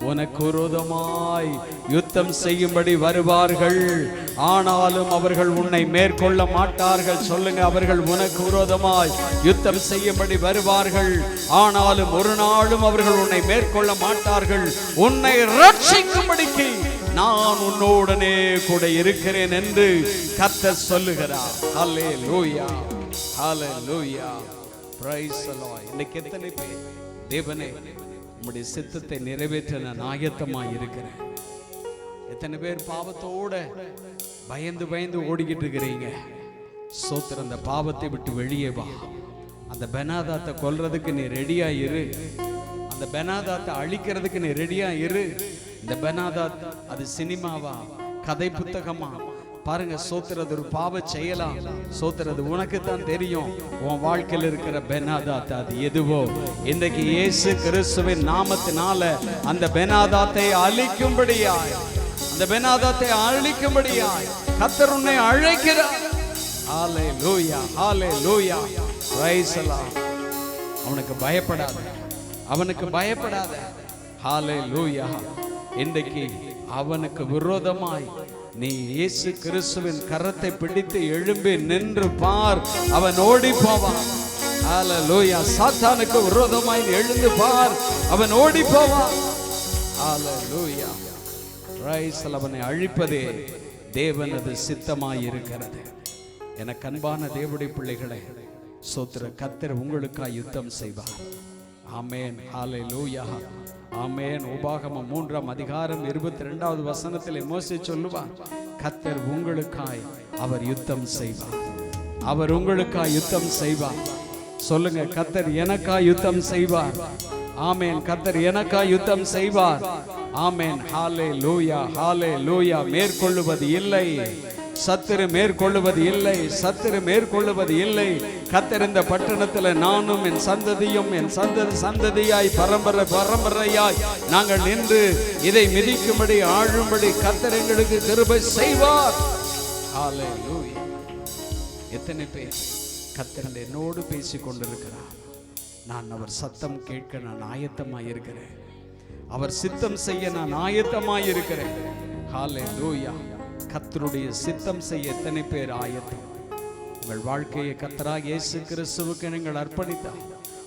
உனக்கு விரோதமாய் யுத்தம் செய்யும்படி வருவார்கள், ஆனாலும் அவர்கள் உன்னை மேற்கொள்ள மாட்டார்கள். சொல்லுங்க, அவர்கள் உனக்கு விரோதமாய் யுத்தம் செய்யும்படி வருவார்கள், ஆனாலும் ஒரு நாளும் அவர்கள் உன்னை மேற்கொள்ள மாட்டார்கள். உன்னை ரட்சிக்கும்படிக்கு நான் உன்னோடனே கூட இருக்கிறேன் என்று கர்த்தர் சொல்லுகிறார். ஹல்லேலூயா. ஹல்லேலூயா. Praise the Lord. இன்னைக்கு எத்தனை பேர் தேவனே உம்முடைய சித்தத்தை நிறைவேற்ற நான் ஆயத்தமாக இருக்கிறேன். எத்தனை பேர் பாவத்தோட பயந்து பயந்து ஓடிக்கிட்டு இருக்கிறீங்க? சோத்திரம். அந்த பாவத்தை விட்டு வெளியே வா. அந்த பெனாதாத்தை கொல்றதுக்கு நீ ரெடியா இரு. அந்த பெனாதாத்தை அழிக்கிறதுக்கு நீ ரெடியா இரு. இந்த பெனாதாத் அது சினிமாவா, கதை புத்தகமா? பாருங்க, சோத்திரது ஒரு பாவ செய்யலாம். சோத்திரது உனக்கு தான் தெரியும். உன் வாழ்க்கையில் இருக்கிற பெனாதாத் அது எதுவோ இன்றைக்கு இயேசு கிறிஸ்துவின் நாமத்தினால அந்த பெனாதாத்தை அழிக்கும்படியாய், அந்த பெனாதாத்தை அழிக்கும்படியாய் கர்த்தர் உன்னை அழைக்கிறார். ஹல்லேலூயா. ஹல்லேலூயா. Praise the Lord. அவனுக்கு பயப்படாத, அவனுக்கு பயப்படாத. ஹல்லேலூயா. இன்றைக்கு அவனுக்கு விரோதமாய் நீ இயேசு கிறிஸ்துவின் கரத்தை பிடித்து எழும்பி நின்று பார், அவன் ஓடி போவான். ஹல்லேலூயா. சாத்தானுக்கு விரோதமாய் எழுந்து பார், அவன் ஓடி போவான். ஹல்லேலூயா. Praise the Lord. அவனை அழிப்பதே தேவனது சித்தமாய் இருக்கிறது. எனக்கு அன்பான தேவனுடைய பிள்ளைகளே, சோத்திர கர்த்தர் உங்களுக்காய் யுத்தம் செய்வார். ஆமென். ஹல்லேலூயா. ஆமென். உபாகமம் 3:22 வசனத்தில் மோசே சொல்லுவார், கர்த்தர் உங்களுக்காய் அவர் யுத்தம் செய்வார். அவர் உங்களுக்காய் யுத்தம் செய்வார். சொல்லுங்க, கர்த்தர் எனக்காய் யுத்தம் செய்வார். ஆமென். கர்த்தர் எனக்காய் யுத்தம் செய்வார். ஆமென். ஹல்லேலூயா. ஹல்லேலூயா. மேற்கொள்ளுவது இல்லை, சத்துரு மேற்கொள்ளுவது இல்லை, சத்துரு மேற்கொள்ளுவது இல்லை. கர்த்தர் இந்த பட்டணத்தில் நானும் என் சந்ததியும் என் சந்ததியாய் பரம்பரையாய் நாங்கள் நின்று இதை மிதிக்கும்படி ஆழும்படி கர்த்தர் எங்களுக்கு கிருபை செய்வார். ஹல்லேலூயா. எத்தனை பேர் கர்த்தர் என்னோடு பேசிக் கொண்டிருக்கிறார்? நான் அவர் சத்தம் கேட்க நான் ஆயத்தமாய் இருக்கிறேன். அவர் சித்தம் செய்ய நான் ஆயத்தமாய் இருக்கிறேன். ஹல்லேலூயா. கர்த்தருடைய சித்தம் செய்ய எத்தனை பேர் ஆயத்தம்? உங்கள் வாழ்க்கையை கர்த்தராகிய இயேசு கிறிஸ்துவுக்கு நீங்கள் அர்ப்பணித்தால்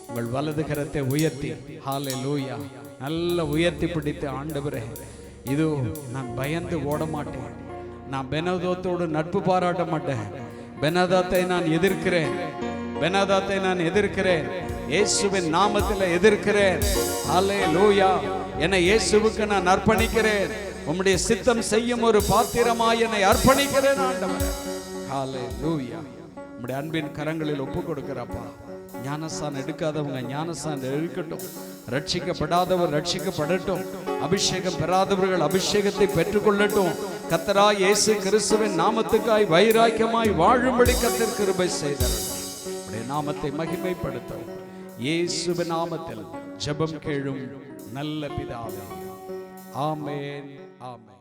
உங்கள் வலது கரத்தை உயர்த்தி ஹல்லேலூயா நல்ல உயர்த்தி பிடித்து, ஆண்டவரே இதோ நான் பயந்து ஓட மாட்டேன், நான் பெனாதாத்தோடு நட்பு பாராட்ட மாட்டேன், பெனாதாத்தை நான் எதிர்க்கிறேன், பெனாதாத்தை நான் எதிர்க்கிறேன், இயேசுவின் நாமத்தில் எதிர்க்கிறேன். ஹல்லேலூயா. என்னை இயேசுவுக்கு நான் அர்ப்பணிக்கிறேன். உம்முடைய சித்தம் செய்யும் ஒரு பாத்திரமாய் என்னை அர்ப்பணிக்கிறேன் ஆண்டவரே. ஹல்லேலூயா. உம்முடைய அன்பின் கரங்களில் ஒப்பு கொடுக்கிறப்பா. ஞானஸ்தானம் எடுக்காதவங்க ஞானஸ்தானம் எடுக்கட்டும், ரட்சிக்கப்படாதவர் ரட்சிக்கப்படட்டும், அபிஷேகம் பெறாதவர்கள் அபிஷேகத்தை பெற்றுக்கொள்ளட்டும். கர்த்தராகிய இயேசு கிறிஸ்துவின் நாமத்துக்காய் வைராக்கியமாய் வாழும்படி கர்த்தர் கிருபை செய்தார். உம்முடைய நாமத்தை மகிமைப்படுத்த இயேசுவின் நாமத்தில் ஜெபம் கேளும் நல்ல பிதாவே. ஆமென், ஆமென்.